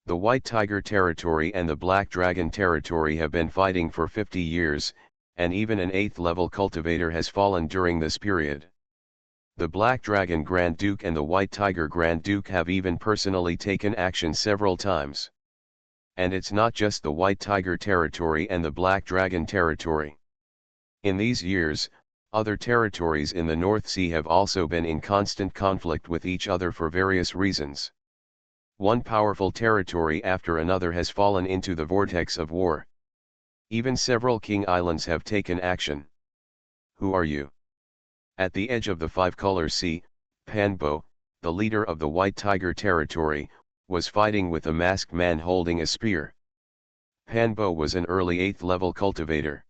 Speaker 1: The White Tiger Territory and the Black Dragon Territory have been fighting for 50 years, and even an 8th level cultivator has fallen during this period. The Black Dragon Grand Duke and the White Tiger Grand Duke have even personally taken action several times. And it's not just the White Tiger Territory and the Black Dragon Territory. In these years, other territories in the North Sea have also been in constant conflict with each other for various reasons. One powerful territory after another has fallen into the vortex of war. Even several king islands have taken action. Who are you? At the edge of the 5-color sea, Panbo, the leader of the White Tiger Territory, was fighting with a masked man holding a spear. Panbo was an early 8th level cultivator.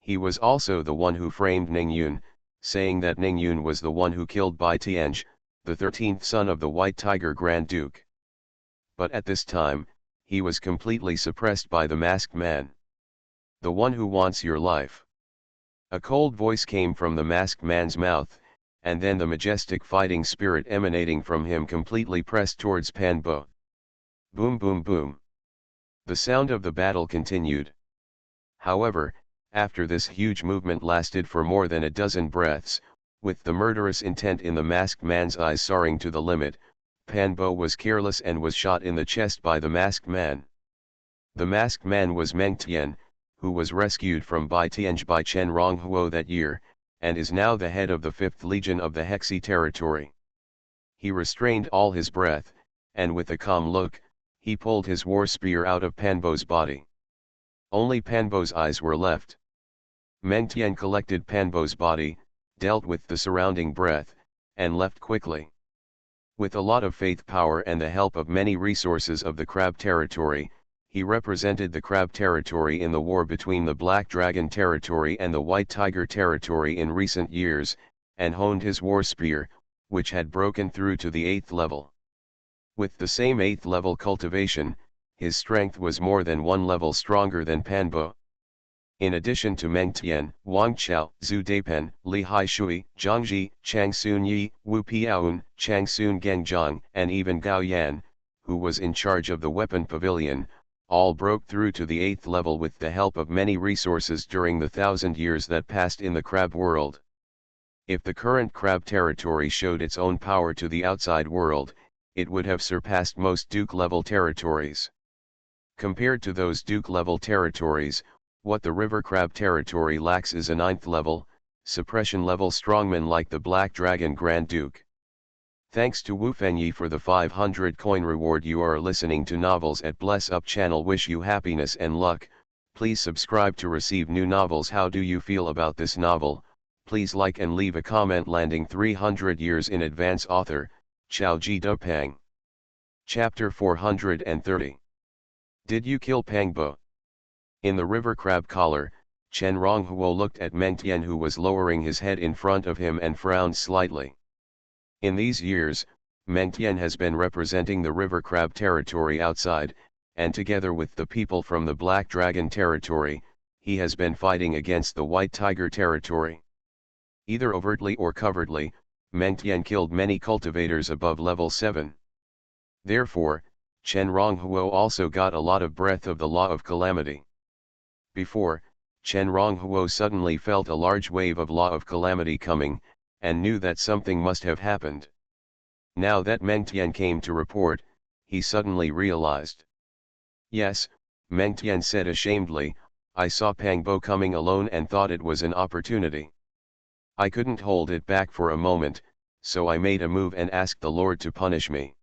Speaker 1: He was also the one who framed Ningyun, saying that Ningyun was the one who killed Bai Tianj, the 13th son of the White Tiger Grand Duke. But at this time, he was completely suppressed by the masked man. "The one who wants your life." A cold voice came from the masked man's mouth, and then the majestic fighting spirit emanating from him completely pressed towards Panbo. Boom boom boom. The sound of the battle continued. However, after this huge movement lasted for more than a dozen breaths, with the murderous intent in the masked man's eyes soaring to the limit, Panbo was careless and was shot in the chest by the masked man. The masked man was Meng Tian, who was rescued from Bai Tianj by Chen Ronghuo that year, and is now the head of the 5th Legion of the Hexi territory. He restrained all his breath, and with a calm look, he pulled his war spear out of Panbo's body. Only Panbo's eyes were left. Meng Tian collected Panbo's body, dealt with the surrounding breath, and left quickly. With a lot of faith power and the help of many resources of the Crab territory, he represented the Crab territory in the war between the Black Dragon territory and the White Tiger territory in recent years, and honed his war spear, which had broken through to the 8th level. With the same 8th level cultivation, his strength was more than 1 level stronger than Panbo. In addition to Meng Tian, Wang Chao, Zhu Daipen, Li Haishui, Zhang Ji, Chang Sun Yi, Wu Piaoun, Chang Sun Gengzhang, and even Gao Yan, who was in charge of the weapon pavilion, all broke through to the 8th level with the help of many resources during the 1,000 years that passed in the Crab world. If the current Crab territory showed its own power to the outside world, it would have surpassed most Duke-level territories. Compared to those Duke-level territories, what the River Crab territory lacks is a 9th level, suppression-level strongman like the Black Dragon Grand Duke. Thanks to Wu Fengyi for the 500 coin reward. You are listening to Novels at Bless Up channel. Wish you happiness and luck. Please subscribe to receive new novels. How do you feel about this novel? Please like and leave a comment. Landing 300 years in advance. Author, Chao Ji Dupang. Chapter 430. Did you kill Pang Bo? In the river crab collar, Chen Ronghuo looked at Meng Tian, who was lowering his head in front of him, and frowned slightly. In these years, Meng Tian has been representing the river crab territory outside, and together with the people from the Black Dragon territory, he has been fighting against the White Tiger territory. Either overtly or covertly, Meng Tian killed many cultivators above level 7. Therefore, Chen Ronghuo also got a lot of breath of the Law of Calamity. Before, Chen Ronghuo suddenly felt a large wave of Law of Calamity coming, and knew that something must have happened. Now that Meng Tian came to report, he suddenly realized. Yes, Meng Tian said ashamedly, I saw Pang Bo coming alone and thought it was an opportunity. I couldn't hold it back for a moment, so I made a move and asked the Lord to punish me.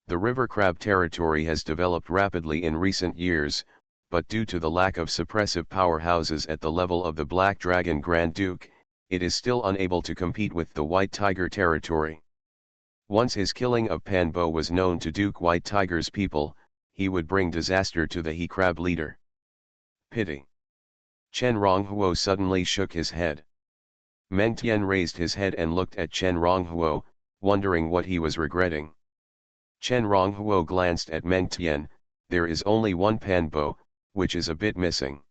Speaker 1: The river crab territory has developed rapidly in recent years, but due to the lack of suppressive powerhouses at the level of the Black Dragon Grand Duke, it is still unable to compete with the White Tiger territory. Once his killing of Pan Bo was known to Duke White Tiger's people, he would bring disaster to the he crab leader. Pity. Chen Ronghuo suddenly shook his head. Meng Tian raised his head and looked at Chen Ronghuo, wondering what he was regretting. Chen Ronghuo glanced at Meng Tian. There is only one Pan Bo, which is a bit missing.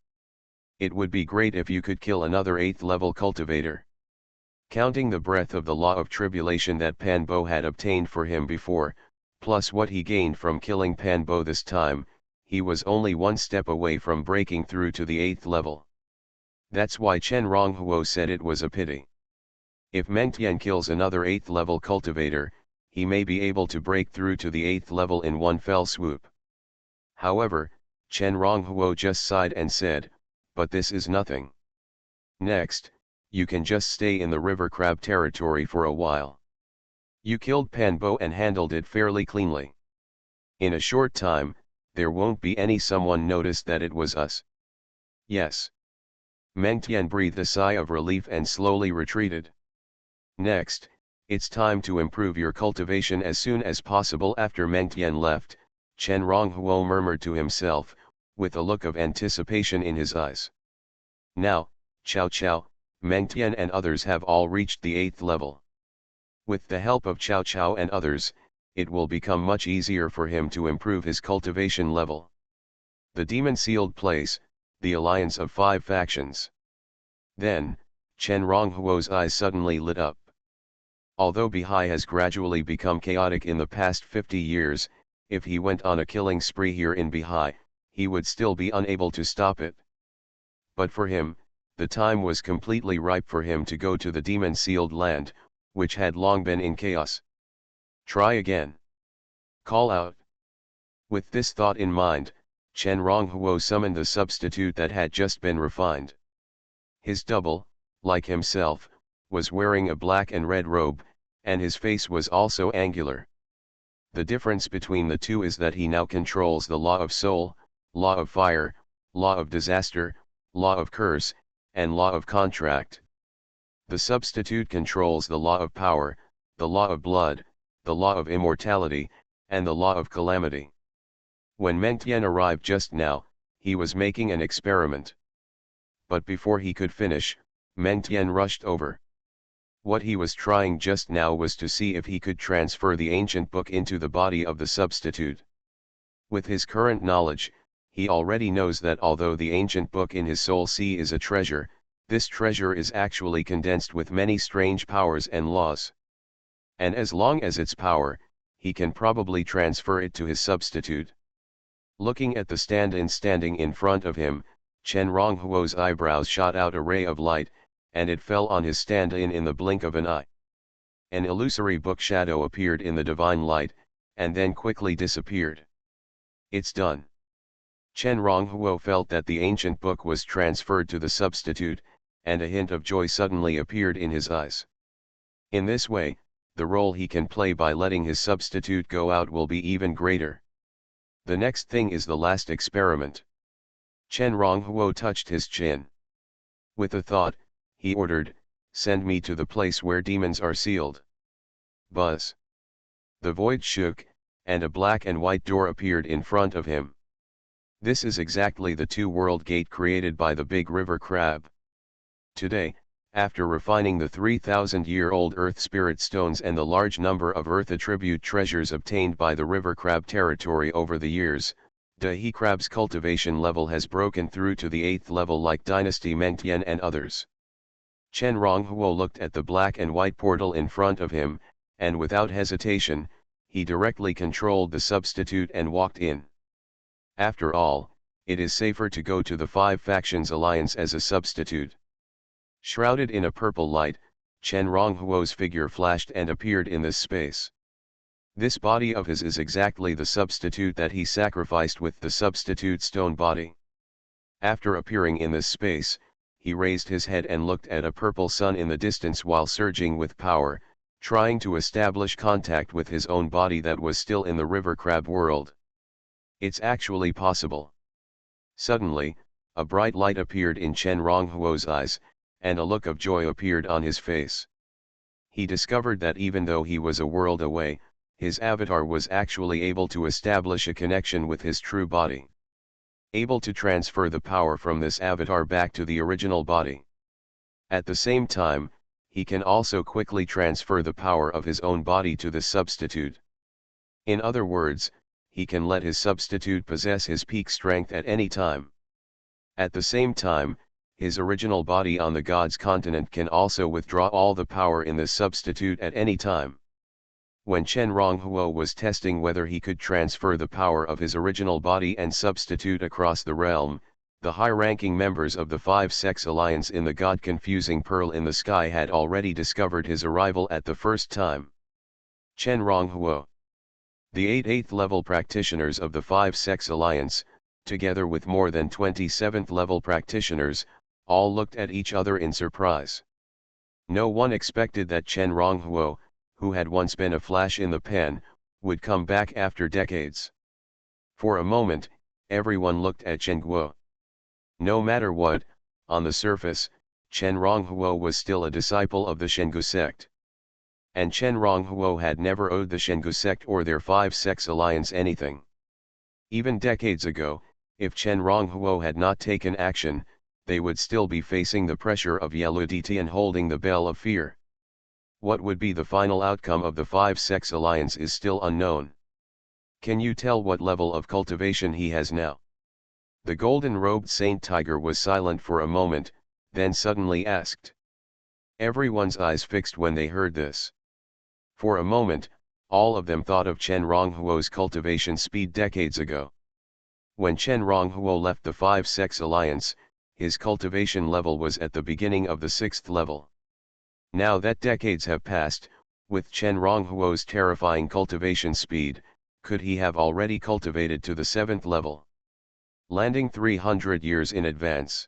Speaker 1: It would be great if you could kill another 8th level cultivator. Counting the breadth of the Law of Tribulation that Pan Bo had obtained for him before, plus what he gained from killing Pan Bo this time, he was only one step away from breaking through to the 8th level. That's why Chen Ronghuo said it was a pity. If Meng Tian kills another 8th level cultivator, he may be able to break through to the 8th level in one fell swoop. However, Chen Ronghuo just sighed and said, but this is nothing. Next, you can just stay in the river crab territory for a while. You killed Pan Bo and handled it fairly cleanly. In a short time, there won't be any someone noticed that it was us. Yes. Meng Tian breathed a sigh of relief and slowly retreated. Next, it's time to improve your cultivation as soon as possible. After Meng Tian left, Chen Ronghuo murmured to himself, with a look of anticipation in his eyes. Now, Cao Cao, Meng Tian and others have all reached the 8th level. With the help of Cao Cao and others, it will become much easier for him to improve his cultivation level. The demon-sealed place, the alliance of 5 factions. Then, Chen Ronghuo's eyes suddenly lit up. Although Bihai has gradually become chaotic in the past 50 years, if he went on a killing spree here in Bihai, he would still be unable to stop it. But for him, the time was completely ripe for him to go to the demon-sealed land, which had long been in chaos. Try again. Call out. With this thought in mind, Chen Ronghuo summoned the substitute that had just been refined. His double, like himself, was wearing a black and red robe, and his face was also angular. The difference between the two is that he now controls the law of soul, law of fire, law of disaster, law of curse, and law of contract. The substitute controls the law of power, the law of blood, the law of immortality, and the law of calamity. When Meng Tian arrived just now, he was making an experiment. But before he could finish, Meng Tian rushed over. What he was trying just now was to see if he could transfer the ancient book into the body of the substitute. With his current knowledge, he already knows that although the ancient book in his soul sea is a treasure, this treasure is actually condensed with many strange powers and laws. And as long as it's power, he can probably transfer it to his substitute. Looking at the stand-in standing in front of him, Chen Ronghuo's eyebrows shot out a ray of light, and it fell on his stand-in in the blink of an eye. An illusory book shadow appeared in the divine light, and then quickly disappeared. It's done. Chen Ronghuo felt that the ancient book was transferred to the substitute, and a hint of joy suddenly appeared in his eyes. In this way, the role he can play by letting his substitute go out will be even greater. The next thing is the last experiment. Chen Ronghuo touched his chin. With a thought, he ordered, "Send me to the place where demons are sealed." Buzz. The void shook, and a black and white door appeared in front of him. This is exactly the two-world gate created by the big river crab. Today, after refining the 3,000-year-old Earth Spirit Stones and the large number of Earth attribute treasures obtained by the river crab territory over the years, Dahi crab's cultivation level has broken through to the 8th level like Dynasty Mengtian and others. Chen Ronghuo looked at the black and white portal in front of him, and without hesitation, he directly controlled the substitute and walked in. After all, it is safer to go to the Five Factions Alliance as a substitute. Shrouded in a purple light, Chen Ronghuo's figure flashed and appeared in this space. This body of his is exactly the substitute that he sacrificed with the substitute stone body. After appearing in this space, he raised his head and looked at a purple sun in the distance while surging with power, trying to establish contact with his own body that was still in the river crab world. It's actually possible. Suddenly, a bright light appeared in Chen Ronghuo's eyes, and a look of joy appeared on his face. He discovered that even though he was a world away, his avatar was actually able to establish a connection with his true body. Able to transfer the power from this avatar back to the original body. At the same time, he can also quickly transfer the power of his own body to the substitute. In other words, he can let his substitute possess his peak strength at any time. At the same time, his original body on the God's continent can also withdraw all the power in this substitute at any time. When Chen Ronghuo was testing whether he could transfer the power of his original body and substitute across the realm, the high-ranking members of the Five-Sex Alliance in the God-confusing Pearl in the Sky had already discovered his arrival at the first time. Chen Ronghuo. The 8 8th-level practitioners of the Five-Sex Alliance, together with more than 20 7th-level practitioners, all looked at each other in surprise. No one expected that Chen Ronghuo, who had once been a flash in the pan, would come back after decades. For a moment, everyone looked at Chen Guo. No matter what, on the surface, Chen Ronghuo was still a disciple of the Shengu sect. And Chen Ronghuo had never owed the Shengu sect or their Five-Sex Alliance anything. Even decades ago, if Chen Ronghuo had not taken action, they would still be facing the pressure of Yeluditi and holding the Bell of Fear. What would be the final outcome of the Five-Sex Alliance is still unknown. Can you tell what level of cultivation he has now? The golden-robed Saint Tiger was silent for a moment, then suddenly asked. Everyone's eyes fixed when they heard this. For a moment, all of them thought of Chen Ronghuo's cultivation speed decades ago. When Chen Ronghuo left the Five-Sex Alliance, his cultivation level was at the beginning of the 6th level. Now that decades have passed, with Chen Ronghuo's terrifying cultivation speed, could he have already cultivated to the 7th level? Landing 300 years in advance.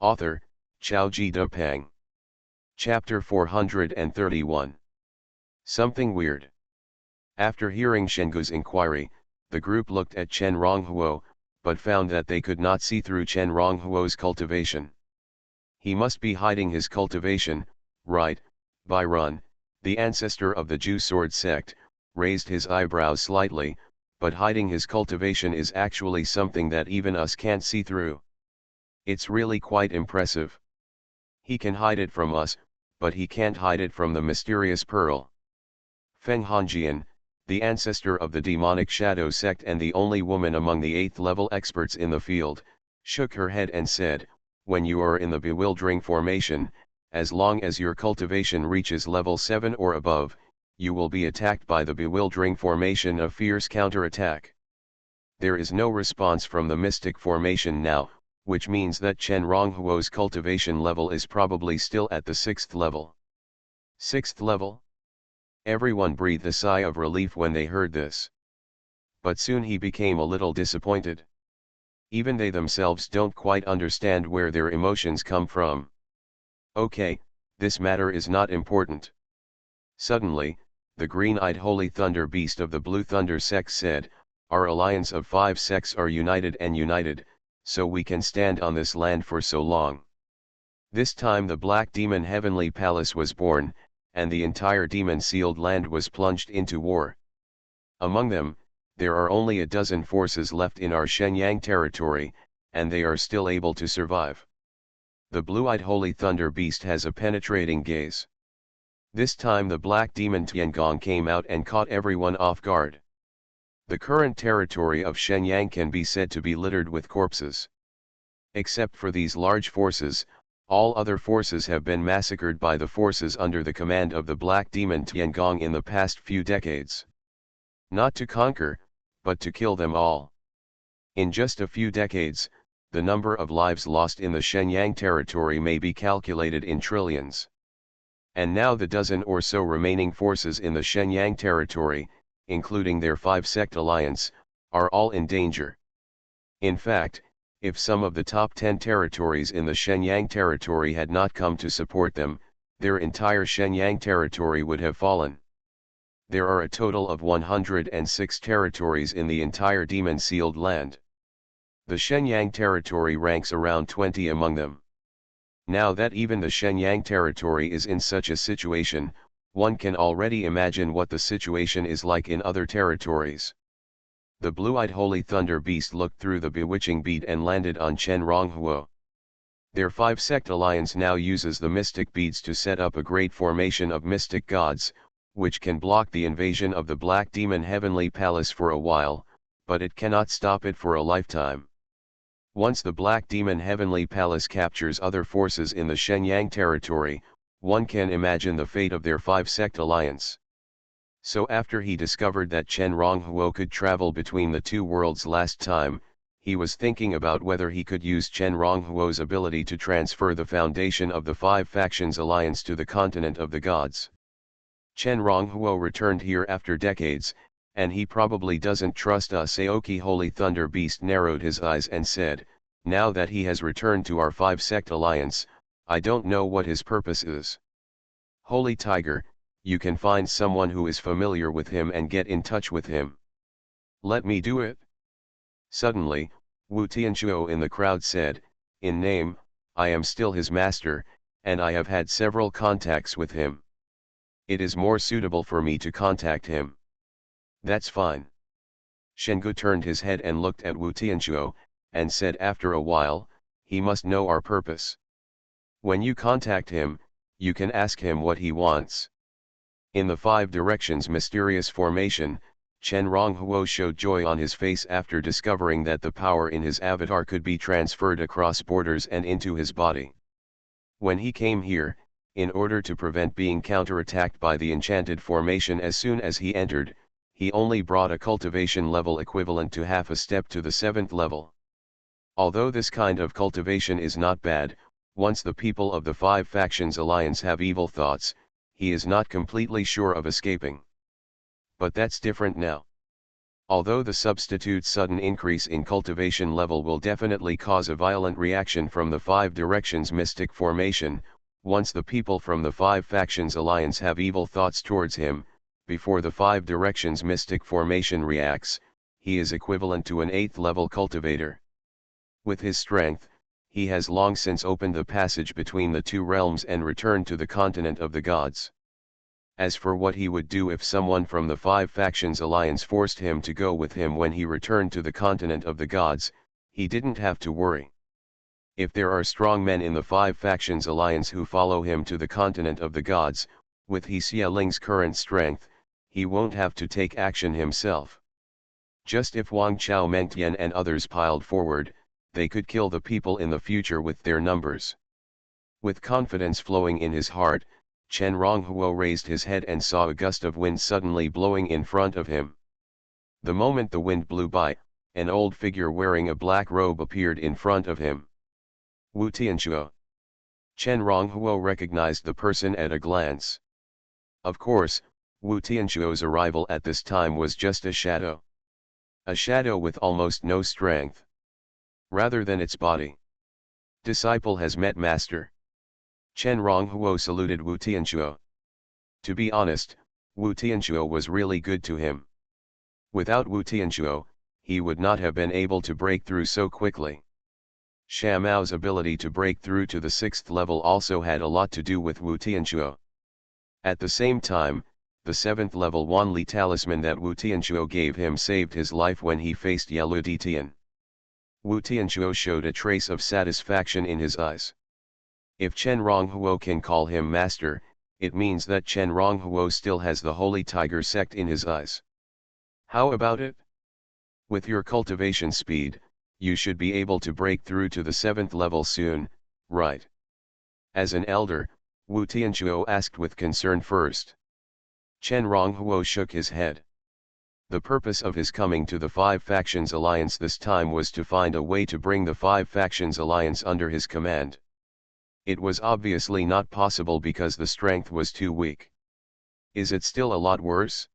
Speaker 1: Author, Xiaoji Depeng. Chapter 431. Something weird. After hearing Shengu's inquiry, the group looked at Chen Ronghuo, but found that they could not see through Chen Ronghuo's cultivation. He must be hiding his cultivation, right? Byron, the ancestor of the Jew sword sect, raised his eyebrows slightly, but hiding his cultivation is actually something that even us can't see through. It's really quite impressive. He can hide it from us, but he can't hide it from the mysterious pearl. Feng Hanjian, the ancestor of the demonic shadow sect and the only woman among the 8th-level experts in the field, shook her head and said, when you are in the bewildering formation, as long as your cultivation reaches level 7 or above, you will be attacked by the bewildering formation of fierce counterattack. There is no response from the mystic formation now, which means that Chen Ronghuo's cultivation level is probably still at the 6th level. 6th level? Everyone breathed a sigh of relief when they heard this. But soon he became a little disappointed. Even they themselves don't quite understand where their emotions come from. Okay, this matter is not important. Suddenly, the green-eyed holy thunder beast of the blue thunder sect said, our alliance of 5 sects are united and united, so we can stand on this land for so long. This time the Black Demon Heavenly Palace was born, and the entire demon-sealed land was plunged into war. Among them, there are only a dozen forces left in our Shenyang territory, and they are still able to survive. The blue-eyed Holy Thunder Beast has a penetrating gaze. This time the Black Demon Tiangong came out and caught everyone off guard. The current territory of Shenyang can be said to be littered with corpses. Except for these large forces, all other forces have been massacred by the forces under the command of the Black Demon Tiangong in the past few decades. Not to conquer, but to kill them all. In just a few decades, the number of lives lost in the Shenyang territory may be calculated in trillions. And now the dozen or so remaining forces in the Shenyang territory, including their 5-sect alliance, are all in danger. In fact, if some of the top 10 territories in the Shenyang territory had not come to support them, their entire Shenyang territory would have fallen. There are a total of 106 territories in the entire demon-sealed land. The Shenyang territory ranks around 20 among them. Now that even the Shenyang territory is in such a situation, one can already imagine what the situation is like in other territories. The blue-eyed Holy Thunder Beast looked through the bewitching bead and landed on Chen Ronghuo. Their 5-sect alliance now uses the mystic beads to set up a great formation of mystic gods, which can block the invasion of the Black Demon Heavenly Palace for a while, but it cannot stop it for a lifetime. Once the Black Demon Heavenly Palace captures other forces in the Shenyang territory, one can imagine the fate of their 5-sect alliance. So after he discovered that Chen Ronghuo could travel between the two worlds last time, he was thinking about whether he could use Chen Ronghuo's ability to transfer the foundation of the 5 factions alliance to the continent of the gods. Chen Ronghuo returned here after decades, and he probably doesn't trust us. Aoki Holy Thunder Beast narrowed his eyes and said, now that he has returned to our 5-sect alliance, I don't know what his purpose is. Holy Tiger, you can find someone who is familiar with him and get in touch with him. Let me do it. Suddenly, Wu Tianchuo in the crowd said, in name, I am still his master, and I have had several contacts with him. It is more suitable for me to contact him. That's fine. Shengu turned his head and looked at Wu Tianchuo, and said after a while, he must know our purpose. When you contact him, you can ask him what he wants. In the 5 directions mysterious formation, Chen Ronghuo showed joy on his face after discovering that the power in his avatar could be transferred across borders and into his body. When he came here, in order to prevent being counterattacked by the enchanted formation as soon as he entered, he only brought a cultivation level equivalent to half a step to the 7th level. Although this kind of cultivation is not bad, once the people of the 5 factions alliance have evil thoughts, he is not completely sure of escaping. But that's different now. Although the substitute sudden increase in cultivation level will definitely cause a violent reaction from the 5 directions mystic formation, once the people from the 5 factions alliance have evil thoughts towards him, before the 5 directions mystic formation reacts, he is equivalent to an 8th level cultivator. With his strength, he has long since opened the passage between the 2 realms and returned to the continent of the gods. As for what he would do if someone from the 5 factions alliance forced him to go with him when he returned to the continent of the gods, he didn't have to worry. If there are strong men in the 5 factions alliance who follow him to the continent of the gods, with He Xialing's current strength, he won't have to take action himself. Just if Wang Chao Mengtian and others piled forward, they could kill the people in the future with their numbers. With confidence flowing in his heart, Chen Ronghuo raised his head and saw a gust of wind suddenly blowing in front of him. The moment the wind blew by, an old figure wearing a black robe appeared in front of him. Wu Tianchuo. Chen Ronghuo recognized the person at a glance. Of course, Wu Tianchuo's arrival at this time was just a shadow. A shadow with almost no strength. Rather than its body. Disciple has met master. Chen Ronghuo saluted Wu Tianchuo. To be honest, Wu Tianchuo was really good to him. Without Wu Tianchuo, he would not have been able to break through so quickly. Shao's ability to break through to the 6th level also had a lot to do with Wu Tianchuo. At the same time, the 7th level Wanli talisman that Wu Tianchuo gave him saved his life when he faced Yalu Ditian. Wu Tianchuo showed a trace of satisfaction in his eyes. If Chen Ronghuo can call him master, it means that Chen Ronghuo still has the Holy Tiger sect in his eyes. How about it? With your cultivation speed, you should be able to break through to the 7th level soon, right? As an elder, Wu Tianchuo asked with concern first. Chen Ronghuo shook his head. The purpose of his coming to the Five Factions Alliance this time was to find a way to bring the Five Factions Alliance under his command. It was obviously not possible because the strength was too weak. Is it still a lot worse?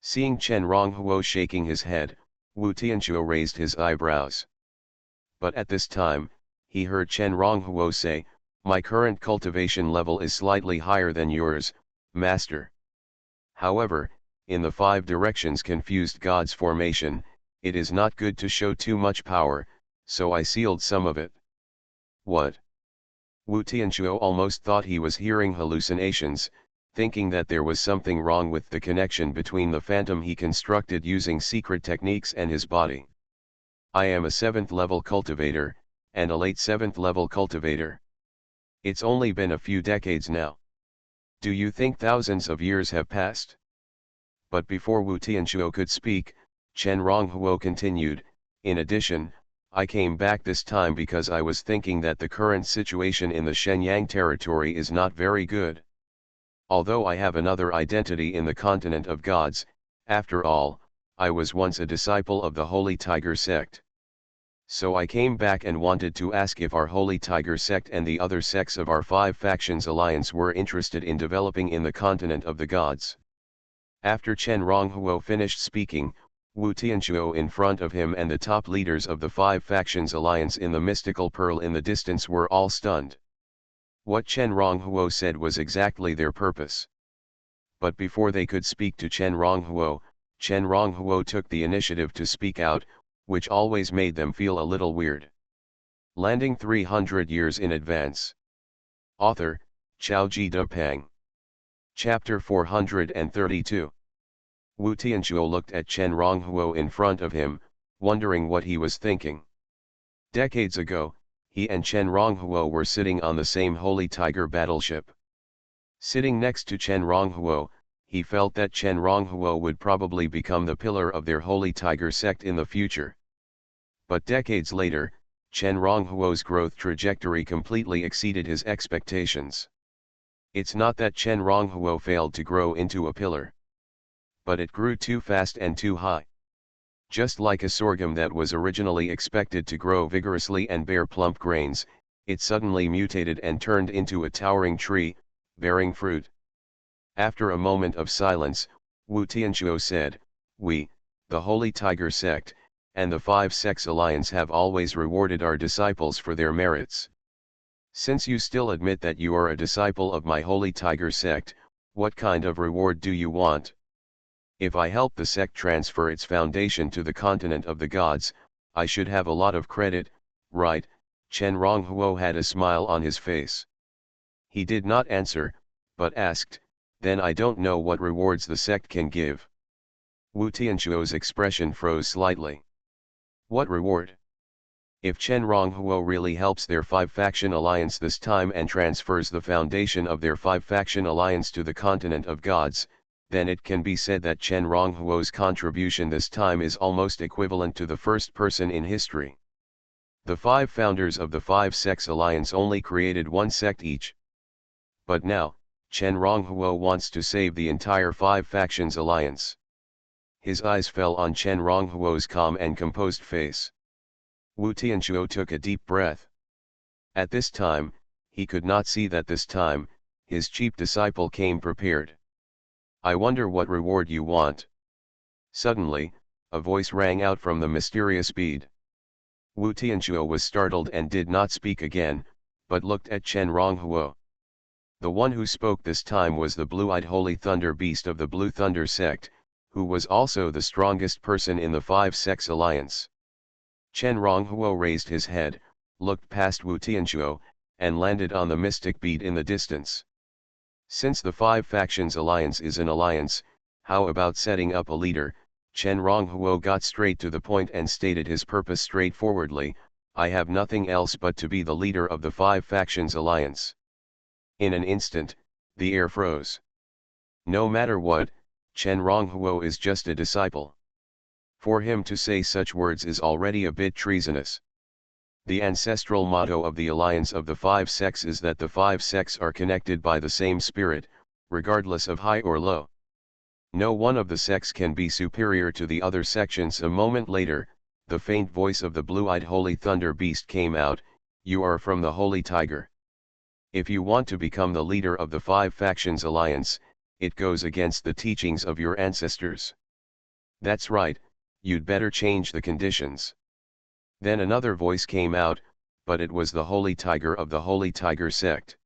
Speaker 1: Seeing Chen Ronghuo shaking his head, Wu Tianchuo raised his eyebrows. But at this time, he heard Chen Ronghuo say, "My current cultivation level is slightly higher than yours, master. However, in the 5 directions confused gods formation, it is not good to show too much power, so I sealed some of it." What? Wu Tianchuo almost thought he was hearing hallucinations, thinking that there was something wrong with the connection between the phantom he constructed using secret techniques and his body. I am a 7th level cultivator, and a late 7th level cultivator. It's only been a few decades now. Do you think thousands of years have passed? But before Wu Tianchuo could speak, Chen Ronghuo continued, "In addition, I came back this time because I was thinking that the current situation in the Shenyang territory is not very good. Although I have another identity in the continent of gods, after all, I was once a disciple of the Holy Tiger sect. So I came back and wanted to ask if our Holy Tiger sect and the other sects of our Five Factions Alliance were interested in developing in the continent of the gods." After Chen Ronghuo finished speaking, Wu Tianchuo in front of him and the top leaders of the Five Factions Alliance in the mystical pearl in the distance were all stunned. What Chen Ronghuo said was exactly their purpose. But before they could speak to Chen Ronghuo took the initiative to speak out, which always made them feel a little weird. Landing 300 years in advance. Author, Xiaoji Depeng. Chapter 432. Wu Tianchuo looked at Chen Ronghuo in front of him, wondering what he was thinking. Decades ago, he and Chen Ronghuo were sitting on the same Holy Tiger battleship. Sitting next to Chen Ronghuo, he felt that Chen Ronghuo would probably become the pillar of their Holy Tiger sect in the future. But decades later, Chen Ronghuo's growth trajectory completely exceeded his expectations. It's not that Chen Ronghuo failed to grow into a pillar, but it grew too fast and too high. Just like a sorghum that was originally expected to grow vigorously and bear plump grains, it suddenly mutated and turned into a towering tree, bearing fruit. After a moment of silence, Wu Tianchuo said, "We, the Holy Tiger sect, and the Five Sects Alliance have always rewarded our disciples for their merits. Since you still admit that you are a disciple of my Holy Tiger sect, what kind of reward do you want? If I help the sect transfer its foundation to the continent of the gods, I should have a lot of credit, right?" Chen Ronghuo had a smile on his face. He did not answer, but asked, "Then I don't know what rewards the sect can give." Wu Tianchuo's expression froze slightly. What reward? If Chen Ronghuo really helps their five-faction alliance this time and transfers the foundation of their five-faction alliance to the continent of gods, then it can be said that Chen Ronghuo's contribution this time is almost equivalent to the first person in history. The 5 founders of the 5 sects alliance only created 1 sect each. But now, Chen Ronghuo wants to save the entire 5 factions alliance. His eyes fell on Chen Ronghuo's calm and composed face. Wu Tianchuo took a deep breath. At this time, he could not see that this time, his chief disciple came prepared. "I wonder what reward you want." Suddenly, a voice rang out from the mysterious bead. Wu Tianchuo was startled and did not speak again, but looked at Chen Ronghuo. The one who spoke this time was the blue-eyed Holy Thunder Beast of the Blue Thunder sect, who was also the strongest person in the 5 sects alliance. Chen Ronghuo raised his head, looked past Wu Tianchuo, and landed on the mystic bead in the distance. Since the Five Factions Alliance is an alliance, how about setting up a leader? Chen Ronghuo got straight to the point and stated his purpose straightforwardly: I have nothing else but to be the leader of the Five Factions Alliance. In an instant, the air froze. No matter what, Chen Ronghuo is just a disciple. For him to say such words is already a bit treasonous. The ancestral motto of the Alliance of the Five Sects is that the five sects are connected by the same spirit, regardless of high or low. No one of the sects can be superior to the other sections. A moment later, the faint voice of the blue-eyed Holy Thunder Beast came out: you are from the Holy Tiger. If you want to become the leader of the Five Factions Alliance, it goes against the teachings of your ancestors. That's right, you'd better change the conditions. Then another voice came out, but it was the Holy Tiger of the Holy Tiger sect.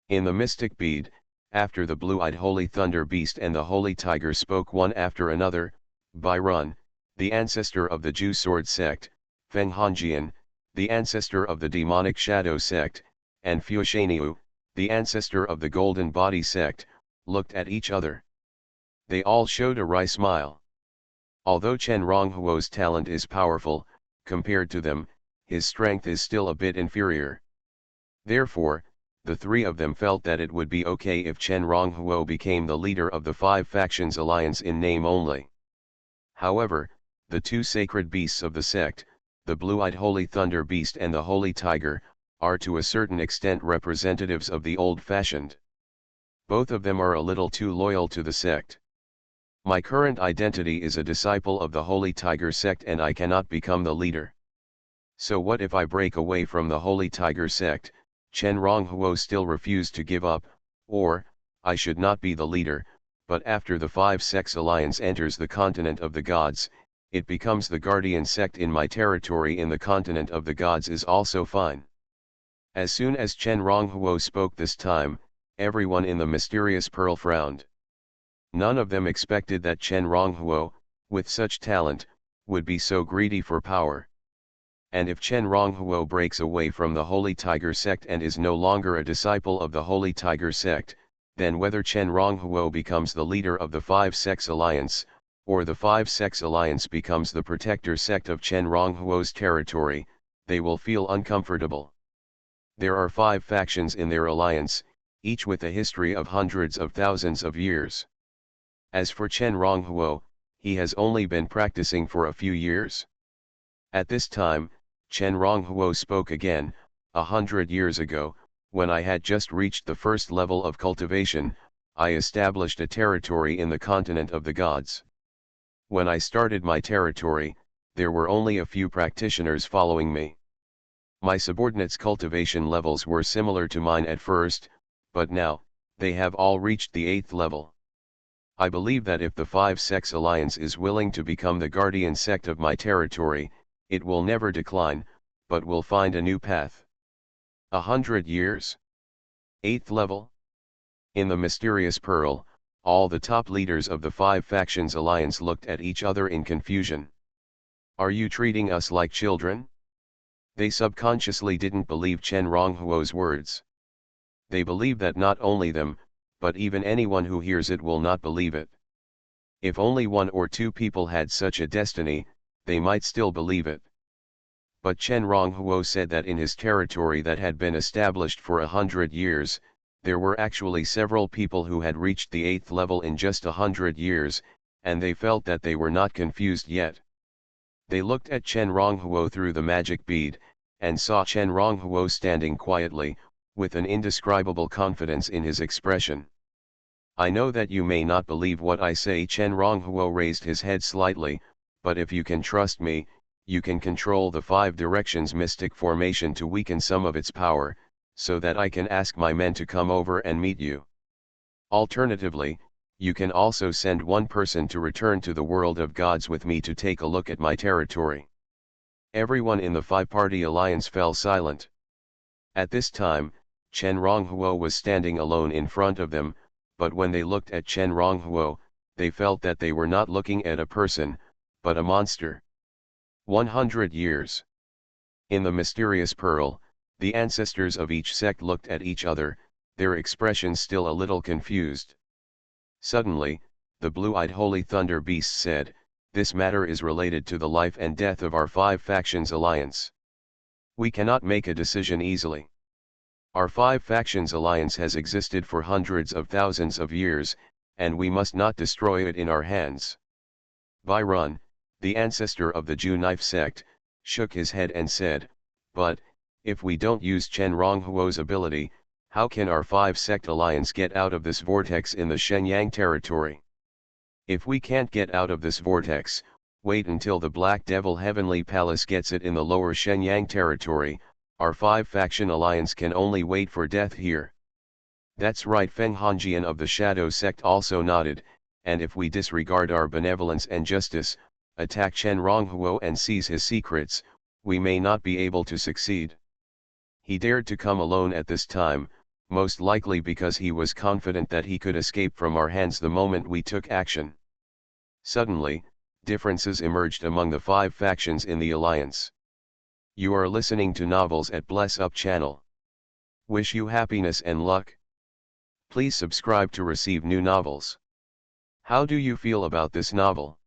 Speaker 1: In the mystic bead, after the blue-eyed Holy Thunder Beast and the Holy Tiger spoke one after another, Byron, the ancestor of the Jew Sword sect, Feng Hanjian, the ancestor of the Demonic Shadow sect, and Fushaniu, the ancestor of the Golden Body sect, looked at each other. They all showed a wry smile. Although Chen Ronghuo's talent is powerful, compared to them, his strength is still a bit inferior. Therefore, the three of them felt that it would be okay if Chen Ronghuo became the leader of the Five Factions Alliance in name only. However, the two sacred beasts of the sect, the blue-eyed Holy Thunder Beast and the Holy Tiger, are to a certain extent representatives of the old-fashioned. Both of them are a little too loyal to the sect. My current identity is a disciple of the Holy Tiger sect and I cannot become the leader. So what if I break away from the Holy Tiger sect? Chen Ronghuo still refused to give up, or, I should not be the leader, but after the Five Sects Alliance enters the continent of the gods, it becomes the guardian sect in my territory in the continent of the gods is also fine. As soon as Chen Ronghuo spoke this time, everyone in the mysterious pearl frowned. None of them expected that Chen Ronghuo, with such talent, would be so greedy for power. And if Chen Ronghuo breaks away from the Holy Tiger sect and is no longer a disciple of the Holy Tiger sect, then whether Chen Ronghuo becomes the leader of the Five Sects Alliance, or the Five Sects Alliance becomes the protector sect of Chen Ronghuo's territory, they will feel uncomfortable. There are 5 factions in their alliance, each with a history of hundreds of thousands of years. As for Chen Ronghuo, he has only been practicing for a few years. At this time, Chen Ronghuo spoke again: 100 years ago, when I had just reached the first level of cultivation, I established a territory in the continent of the gods. When I started my territory, there were only a few practitioners following me. My subordinates' cultivation levels were similar to mine at first, but now, they have all reached the 8th level. I believe that if the Five Sects Alliance is willing to become the guardian sect of my territory, it will never decline, but will find a new path. 100 years? 8th level? In the mysterious pearl, all the top leaders of the Five Factions Alliance looked at each other in confusion. Are you treating us like children? They subconsciously didn't believe Chen Ronghuo's words. They believe that not only them, but even anyone who hears it will not believe it. If only 1 or 2 people had such a destiny, they might still believe it. But Chen Ronghuo said that in his territory that had been established for 100 years, there were actually several people who had reached the 8th level in just 100 years, and they felt that they were not confused yet. They looked at Chen Ronghuo through the magic bead, and saw Chen Ronghuo standing quietly, with an indescribable confidence in his expression. I know that you may not believe what I say. Chen Ronghuo raised his head slightly, but if you can trust me, you can control the 5 directions mystic formation to weaken some of its power, so that I can ask my men to come over and meet you. Alternatively, you can also send one person to return to the world of gods with me to take a look at my territory. Everyone in the 5-party alliance fell silent. At this time, Chen Ronghuo was standing alone in front of them, but when they looked at Chen Ronghuo, they felt that they were not looking at a person, but a monster. 100 years. In the mysterious pearl, the ancestors of each sect looked at each other, their expressions still a little confused. Suddenly, the blue-eyed Holy Thunder Beast said, "This matter is related to the life and death of our 5 factions alliance. We cannot make a decision easily. Our 5 factions alliance has existed for hundreds of thousands of years, and we must not destroy it in our hands." Byron, the ancestor of the Jew Knife sect, shook his head and said, "But, if we don't use Chen Ronghuo's ability, how can our 5-sect alliance get out of this vortex in the Shenyang territory? If we can't get out of this vortex, wait until the Black Devil Heavenly Palace gets it in the lower Shenyang territory, our 5-faction alliance can only wait for death here." "That's right." Feng Hongjian of the Shadow sect also nodded, "and if we disregard our benevolence and justice, attack Chen Ronghuo and seize his secrets, we may not be able to succeed. He dared to come alone at this time, most likely because he was confident that he could escape from our hands the moment we took action." Suddenly, differences emerged among the 5 factions in the alliance. You are listening to Novels at Bless Up channel. Wish you happiness and luck. Please subscribe to receive new novels. How do you feel about this novel?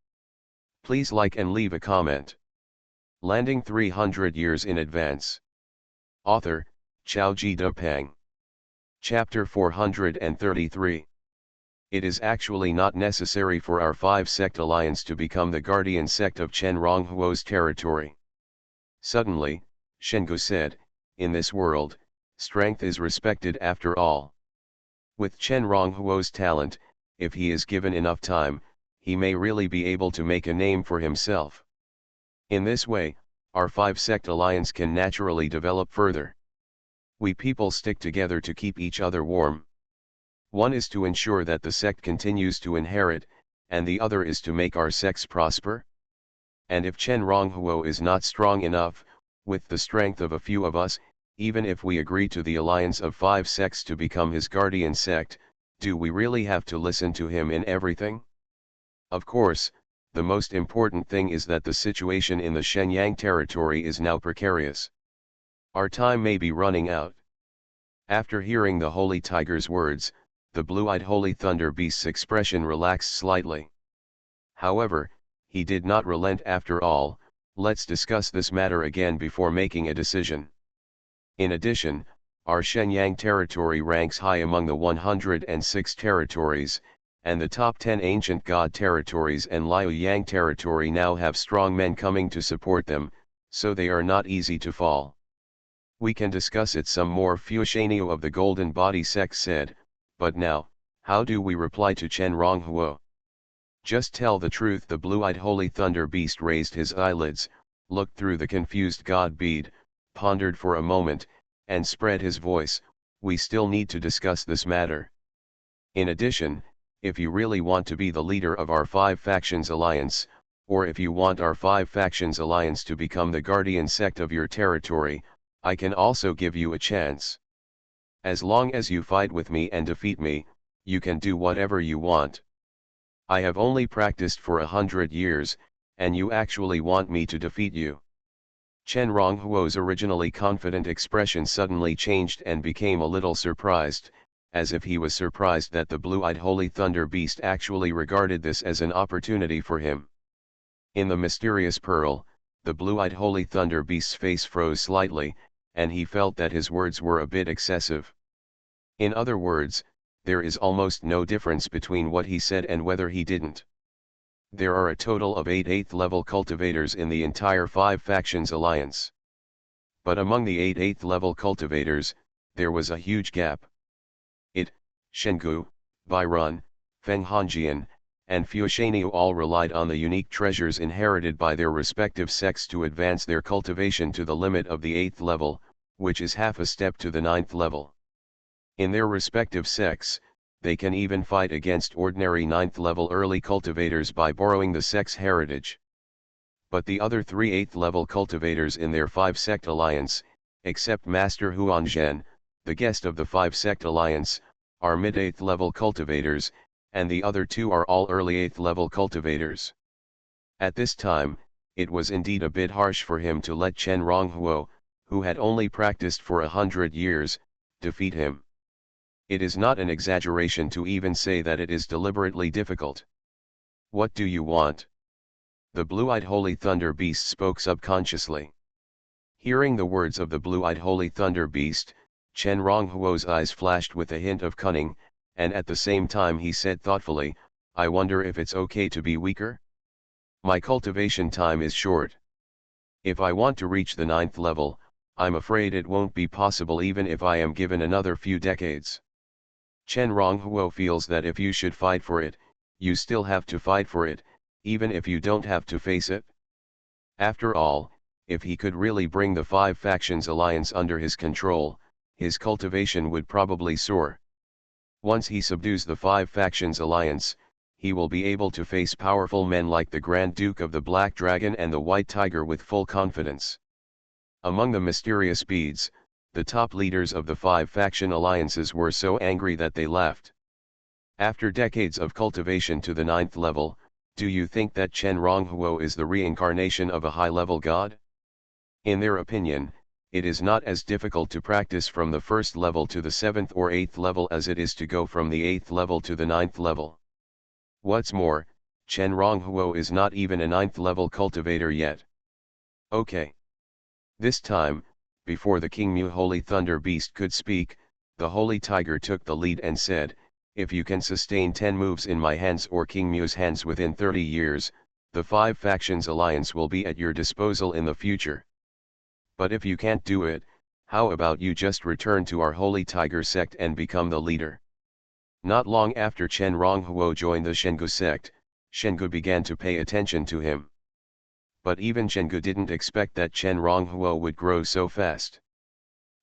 Speaker 1: Please like and leave a comment. Landing 300 years in advance. Author, Xiaoji Depeng. Chapter 433. It is actually not necessary for our 5-sect alliance to become the guardian sect of Chen Ronghuo's territory. Suddenly, Shengu said, "In this world, strength is respected after all. With Chen Ronghuo's talent, if he is given enough time, he may really be able to make a name for himself. In this way, our 5-sect alliance can naturally develop further. We people stick together to keep each other warm. One is to ensure that the sect continues to inherit, and the other is to make our sects prosper. And if Chen Ronghuo is not strong enough, with the strength of a few of us, even if we agree to the alliance of 5 sects to become his guardian sect, do we really have to listen to him in everything? Of course, the most important thing is that the situation in the Shenyang territory is now precarious. Our time may be running out." After hearing the Holy Tiger's words, the blue-eyed Holy Thunder Beast's expression relaxed slightly. However, he did not relent after all. "Let's discuss this matter again before making a decision. In addition, our Shenyang territory ranks high among the 106 territories, and the top 10 ancient god territories and Liaoyang territory now have strong men coming to support them, so they are not easy to fall. We can discuss it some more," Fuxianyu of the Golden Body sect said, "but now, how do we reply to Chen Ronghuo?" "Just tell the truth." The blue-eyed Holy Thunder Beast raised his eyelids, looked through the confused god bead, pondered for a moment, and spread his voice, "We still need to discuss this matter. In addition, if you really want to be the leader of our 5 factions alliance, or if you want our 5 factions alliance to become the guardian sect of your territory, I can also give you a chance. As long as you fight with me and defeat me, you can do whatever you want. I have only practiced for 100 years, and you actually want me to defeat you." Chen Ronghuo's originally confident expression suddenly changed and became a little surprised, as if he was surprised that the blue-eyed Holy Thunder Beast actually regarded this as an opportunity for him. In the mysterious pearl, the blue-eyed Holy Thunder Beast's face froze slightly, and he felt that his words were a bit excessive. In other words, there is almost no difference between what he said and whether he didn't. There are a total of 8 8th-level cultivators in the entire 5 factions alliance. But among the 8 8th-level cultivators, there was a huge gap. Shengu, Byron, Feng Hongjian, and Fuxianyu all relied on the unique treasures inherited by their respective sects to advance their cultivation to the limit of the 8th level, which is half a step to the 9th level. In their respective sects, they can even fight against ordinary 9th level early cultivators by borrowing the sect's heritage. But the other 3 8th level cultivators in their 5-sect alliance, except Master Huanzhen, the guest of the 5-sect alliance, are mid-8th level cultivators, and the other 2 are all early 8th level cultivators. At this time, it was indeed a bit harsh for him to let Chen Ronghuo, who had only practiced for 100 years, defeat him. It is not an exaggeration to even say that it is deliberately difficult. What do you want? The blue-eyed Holy Thunder Beast spoke subconsciously. Hearing the words of the blue-eyed Holy Thunder Beast, Chen Ronghuo's eyes flashed with a hint of cunning, and at the same time he said thoughtfully, I wonder if it's okay to be weaker? My cultivation time is short. If I want to reach the 9th level, I'm afraid it won't be possible even if I am given another few decades. Chen Ronghuo feels that if you should fight for it, you still have to fight for it, even if you don't have to face it. After all, if he could really bring the 5 factions alliance under his control, his cultivation would probably soar. Once he subdues the 5 factions alliance, he will be able to face powerful men like the Grand Duke of the Black Dragon and the White Tiger with full confidence. Among the mysterious beads, the top leaders of the 5 faction alliances were so angry that they left. After decades of cultivation to the 9th level, do you think that Chen Ronghuo is the reincarnation of a high-level god? In their opinion, it is not as difficult to practice from the 1st level to the 7th or 8th level as it is to go from the 8th level to the 9th level. What's more, Chen Ronghuo is not even a 9th level cultivator yet. Okay. This time, before the King Mu Holy Thunder Beast could speak, the Holy Tiger took the lead and said, if you can sustain 10 moves in my hands or King Mu's hands within 30 years, the 5 factions alliance will be at your disposal in the future. But if you can't do it, how about you just return to our Holy Tiger sect and become the leader? Not long after Chen Ronghuo joined the Shengu sect, Shengu began to pay attention to him. But even Shengu didn't expect that Chen Ronghuo would grow so fast.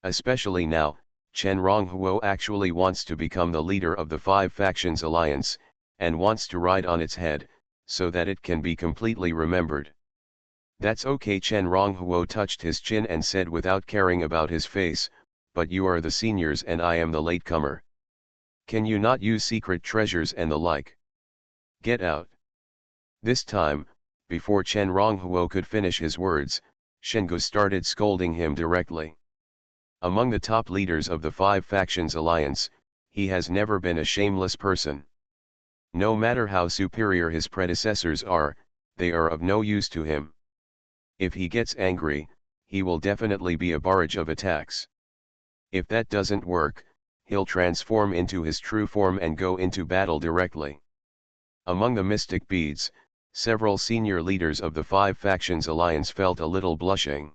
Speaker 1: Especially now, Chen Ronghuo actually wants to become the leader of the 5 factions alliance, and wants to ride on its head, so that it can be completely remembered. That's okay. Chen Ronghuo touched his chin and said without caring about his face, but you are the seniors and I am the latecomer. Can you not use secret treasures and the like? Get out. This time, before Chen Ronghuo could finish his words, Shengu started scolding him directly. Among the top leaders of the 5 factions alliance, he has never been a shameless person. No matter how superior his predecessors are, they are of no use to him. If he gets angry, he will definitely be a barrage of attacks. If that doesn't work, he'll transform into his true form and go into battle directly. Among the mystic beads, several senior leaders of the 5 factions alliance felt a little blushing.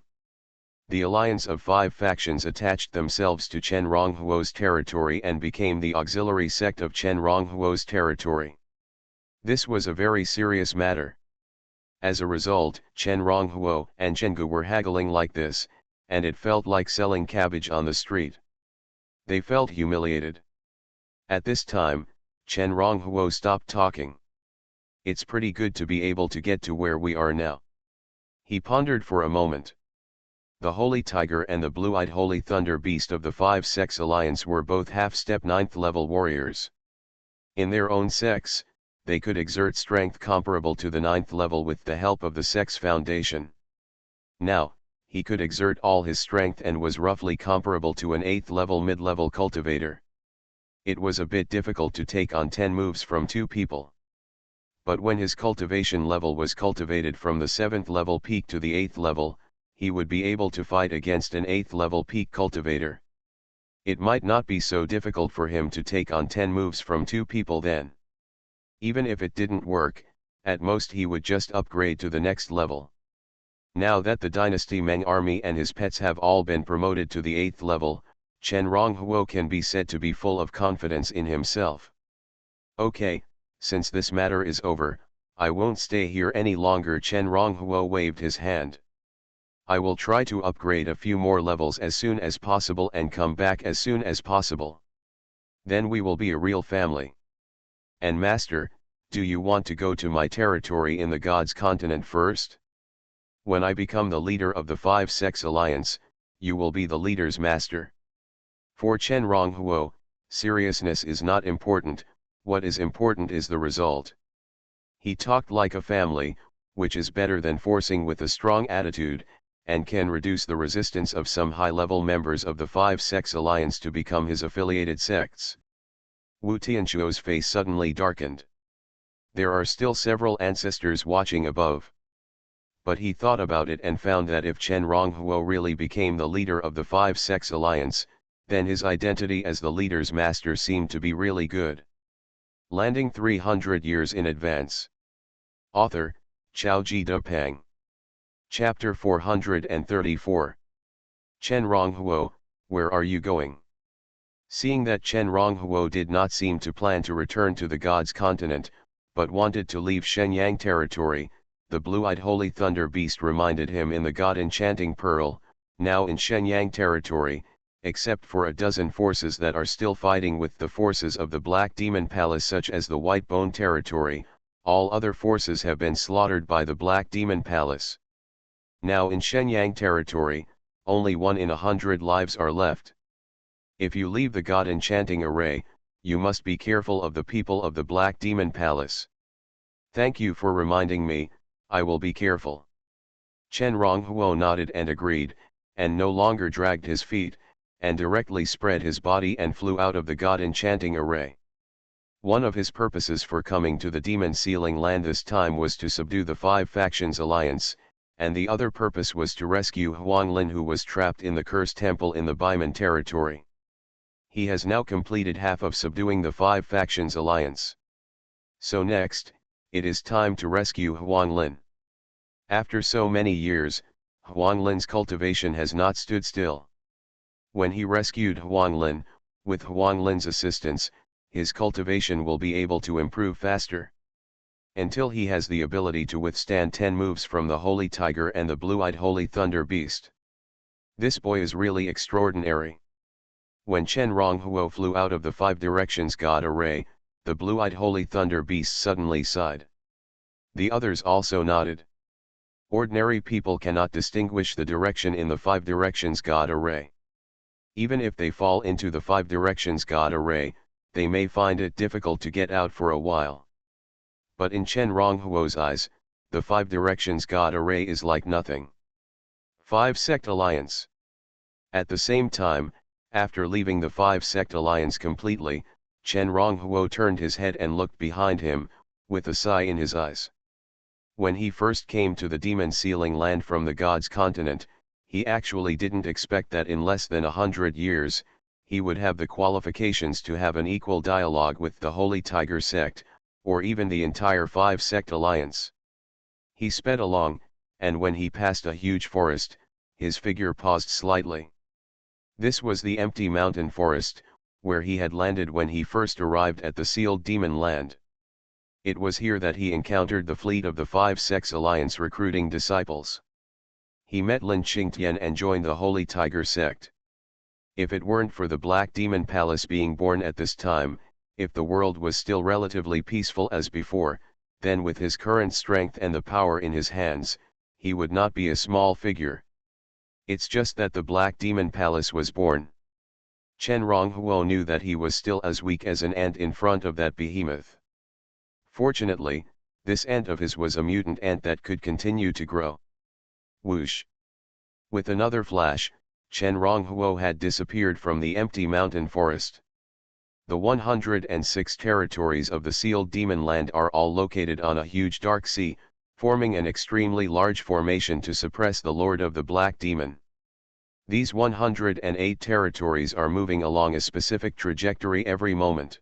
Speaker 1: The alliance of 5 factions attached themselves to Chen Ronghuo's territory and became the auxiliary sect of Chen Ronghuo's territory. This was a very serious matter. As a result, Chen Ronghuo and Shengu were haggling like this, and it felt like selling cabbage on the street. They felt humiliated. At this time, Chen Ronghuo stopped talking. It's pretty good to be able to get to where we are now. He pondered for a moment. The Holy Tiger and the blue-eyed Holy Thunder Beast of the 5 Sects Alliance were both half-step 9th level warriors. In their own sects, they could exert strength comparable to the 9th level with the help of the Sects Foundation. Now, he could exert all his strength and was roughly comparable to an 8th level mid-level cultivator. It was a bit difficult to take on 10 moves from 2 people. But when his cultivation level was cultivated from the 7th level peak to the 8th level, he would be able to fight against an 8th level peak cultivator. It might not be so difficult for him to take on 10 moves from 2 people then. Even if it didn't work, at most he would just upgrade to the next level. Now that the Dynasty Meng army and his pets have all been promoted to the 8th level, Chen Ronghuo can be said to be full of confidence in himself. Okay, since this matter is over, I won't stay here any longer. Chen Ronghuo waved his hand. I will try to upgrade a few more levels as soon as possible and come back as soon as possible. Then we will be a real family. And Master, do you want to go to my territory in the God's continent first? When I become the leader of the 5 Sects Alliance, you will be the leader's master. For Chen Ronghuo, seriousness is not important, what is important is the result. He talked like a family, which is better than forcing with a strong attitude, and can reduce the resistance of some high-level members of the Five-Sects Alliance to become his affiliated sects. Wu Tianchuo's face suddenly darkened. There are still several ancestors watching above. But he thought about it and found that if Chen Ronghuo really became the leader of the Five-Sects Alliance, then his identity as the leader's master seemed to be really good. Landing 300 years in advance. Author, Xiaoji Depeng. Chapter 434. Chen Ronghuo, where are you going? Seeing that Chen Ronghuo did not seem to plan to return to the God's continent, but wanted to leave Shenyang territory, the blue-eyed Holy Thunder Beast reminded him in the God Enchanting Pearl, now in Shenyang territory, except for a dozen forces that are still fighting with the forces of the Black Demon Palace such as the White Bone territory, all other forces have been slaughtered by the Black Demon Palace. Now in Shenyang territory, only 1 in 100 lives are left. If you leave the God Enchanting Array, you must be careful of the people of the Black Demon Palace. Thank you for reminding me, I will be careful. Chen Ronghuo nodded and agreed, and no longer dragged his feet, and directly spread his body and flew out of the God Enchanting Array. One of his purposes for coming to the Demon Sealing Land this time was to subdue the Five Factions Alliance, and the other purpose was to rescue Huanglin, who was trapped in the Cursed Temple in the Baiman territory. He has now completed half of subduing the Five Factions Alliance. So next, it is time to rescue Huanglin. After so many years, Huanglin's cultivation has not stood still. When he rescued Huanglin, with Huanglin's assistance, his cultivation will be able to improve faster. Until he has the ability to withstand 10 moves from the Holy Tiger and the blue-eyed Holy Thunder Beast. This boy is really extraordinary. When Chen Ronghuo flew out of the Five Directions God Array, the blue-eyed Holy Thunder Beast suddenly sighed. The others also nodded. Ordinary people cannot distinguish the direction in the Five Directions God Array. Even if they fall into the Five Directions God Array, they may find it difficult to get out for a while. But in Chen Ronghuo's eyes, the Five Directions God Array is like nothing. Five-Sect Alliance. At the same time, after leaving the Five-Sect Alliance completely, Chen Ronghuo turned his head and looked behind him, with a sigh in his eyes. When he first came to the Demon Sealing Land from the God's continent, he actually didn't expect that in less than 100 years, he would have the qualifications to have an equal dialogue with the Holy Tiger sect, or even the entire Five-Sect Alliance. He sped along, and when he passed a huge forest, his figure paused slightly. This was the empty mountain forest, where he had landed when he first arrived at the Sealed Demon Land. It was here that he encountered the fleet of the Five-Sects Alliance recruiting disciples. He met Lin Qingtian and joined the Holy Tiger sect. If it weren't for the Black Demon Palace being born at this time, if the world was still relatively peaceful as before, then with his current strength and the power in his hands, he would not be a small figure. It's just that the Black Demon Palace was born. Chen Ronghuo knew that he was still as weak as an ant in front of that behemoth. Fortunately, this ant of his was a mutant ant that could continue to grow. Whoosh! With another flash, Chen Ronghuo had disappeared from the empty mountain forest. The 106 territories of the Sealed Demon Land are all located on a huge dark sea, forming an extremely large formation to suppress the Lord of the Black Demon. These 108 territories are moving along a specific trajectory every moment.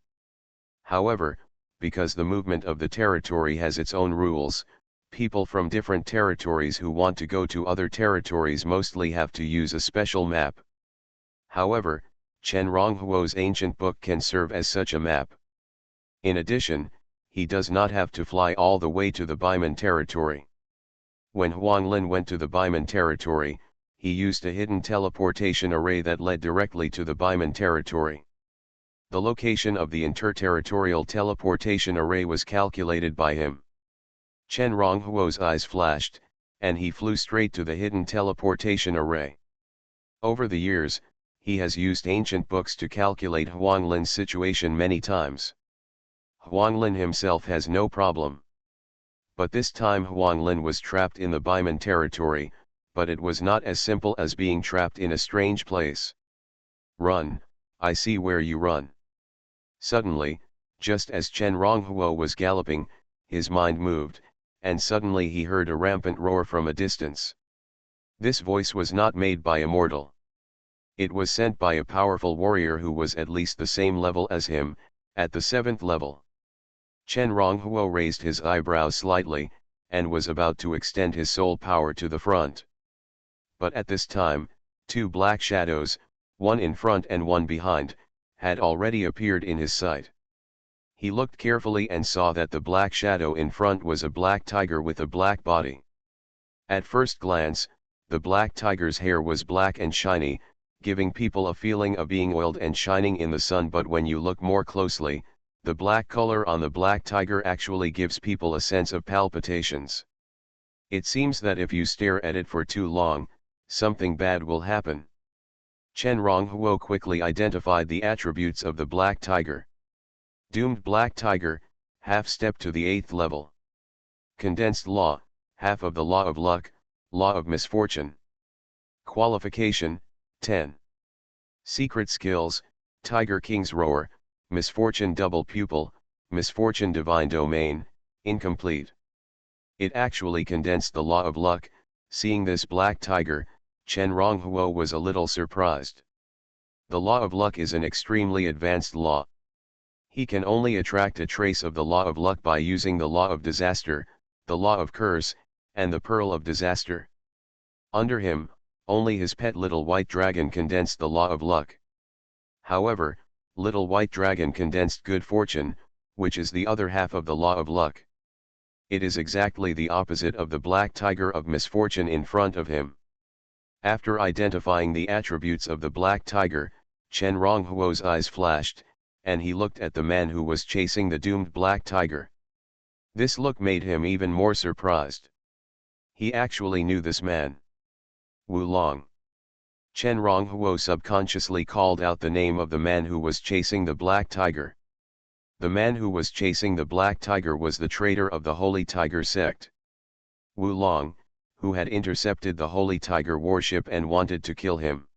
Speaker 1: However, because the movement of the territory has its own rules, people from different territories who want to go to other territories mostly have to use a special map. However, Chen Ronghuo's ancient book can serve as such a map. In addition, he does not have to fly all the way to the Baiman territory. When Huanglin went to the Baiman territory, he used a hidden teleportation array that led directly to the Baiman territory. The location of the interterritorial teleportation array was calculated by him. Chen Ronghuo's eyes flashed, and he flew straight to the hidden teleportation array. Over the years, he has used ancient books to calculate Huanglin's situation many times. Huanglin himself has no problem. But this time Huanglin was trapped in the Baiman territory, but it was not as simple as being trapped in a strange place. Run, I see where you run. Suddenly, just as Chen Ronghuo was galloping, his mind moved, and suddenly he heard a rampant roar from a distance. This voice was not made by a mortal. It was sent by a powerful warrior who was at least the same level as him, at the 7th level. Chen Ronghuo raised his eyebrows slightly, and was about to extend his soul power to the front. But at this time, two black shadows, one in front and one behind, had already appeared in his sight. He looked carefully and saw that the black shadow in front was a black tiger with a black body. At first glance, the black tiger's hair was black and shiny, giving people a feeling of being oiled and shining in the sun, but when you look more closely, the black color on the black tiger actually gives people a sense of palpitations. It seems that if you stare at it for too long, something bad will happen. Chen Ronghuo quickly identified the attributes of the black tiger. Doomed black tiger, half step to the 8th level. Condensed law, half of the law of luck, law of misfortune. Qualification, 10. Secret skills, Tiger King's Roar, Misfortune Double Pupil, Misfortune Divine Domain, incomplete. It actually condensed the law of luck. Seeing this black tiger, Chen Ronghuo was a little surprised. The law of luck is an extremely advanced law. He can only attract a trace of the law of luck by using the law of disaster, the law of curse, and the pearl of disaster. Under him, only his pet little white dragon condensed the law of luck. However, little white dragon condensed good fortune, which is the other half of the law of luck. It is exactly the opposite of the black tiger of misfortune in front of him. After identifying the attributes of the black tiger, Chen Ronghuo's eyes flashed, and he looked at the man who was chasing the doomed black tiger. This look made him even more surprised. He actually knew this man. Wu Long. Chen Ronghuo subconsciously called out the name of the man who was chasing the black tiger. The man who was chasing the black tiger was the traitor of the Holy Tiger sect. Wu Long, who had intercepted the Holy Tiger warship and wanted to kill him.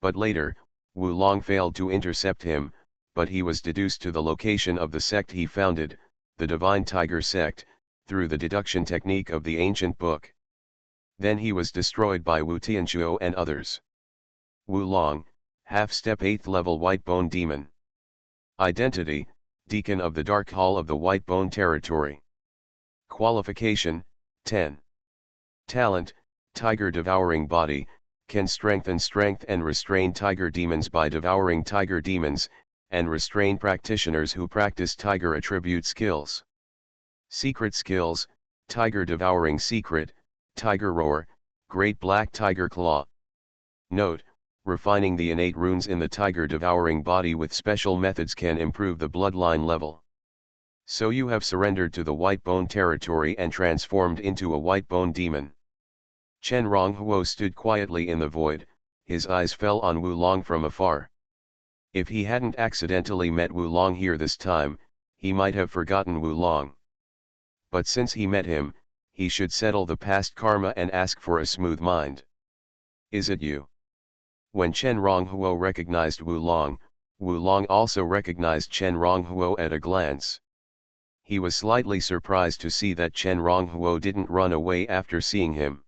Speaker 1: But later, Wu Long failed to intercept him, but he was deduced to the location of the sect he founded, the Divine Tiger sect, through the deduction technique of the ancient book. Then he was destroyed by Wu Tianchuo and others. Wu Long, half-step 8th level White Bone Demon. Identity, Deacon of the Dark Hall of the White Bone Territory. Qualification, 10. Talent, Tiger Devouring Body, can strengthen strength and restrain tiger demons by devouring tiger demons, and restrain practitioners who practice tiger attribute skills. Secret skills, Tiger Devouring Secret, Tiger Roar, Great Black Tiger Claw. Note, refining the innate runes in the tiger devouring body with special methods can improve the bloodline level. So you have surrendered to the white bone territory and transformed into a white bone demon. Chen Ronghuo stood quietly in the void, his eyes fell on Wu Long from afar. If he hadn't accidentally met Wu Long here this time, he might have forgotten Wu Long. But since he met him, he should settle the past karma and ask for a smooth mind. Is it you? When Chen Ronghuo recognized Wu Long also recognized Chen Ronghuo at a glance. He was slightly surprised to see that Chen Ronghuo didn't run away after seeing him.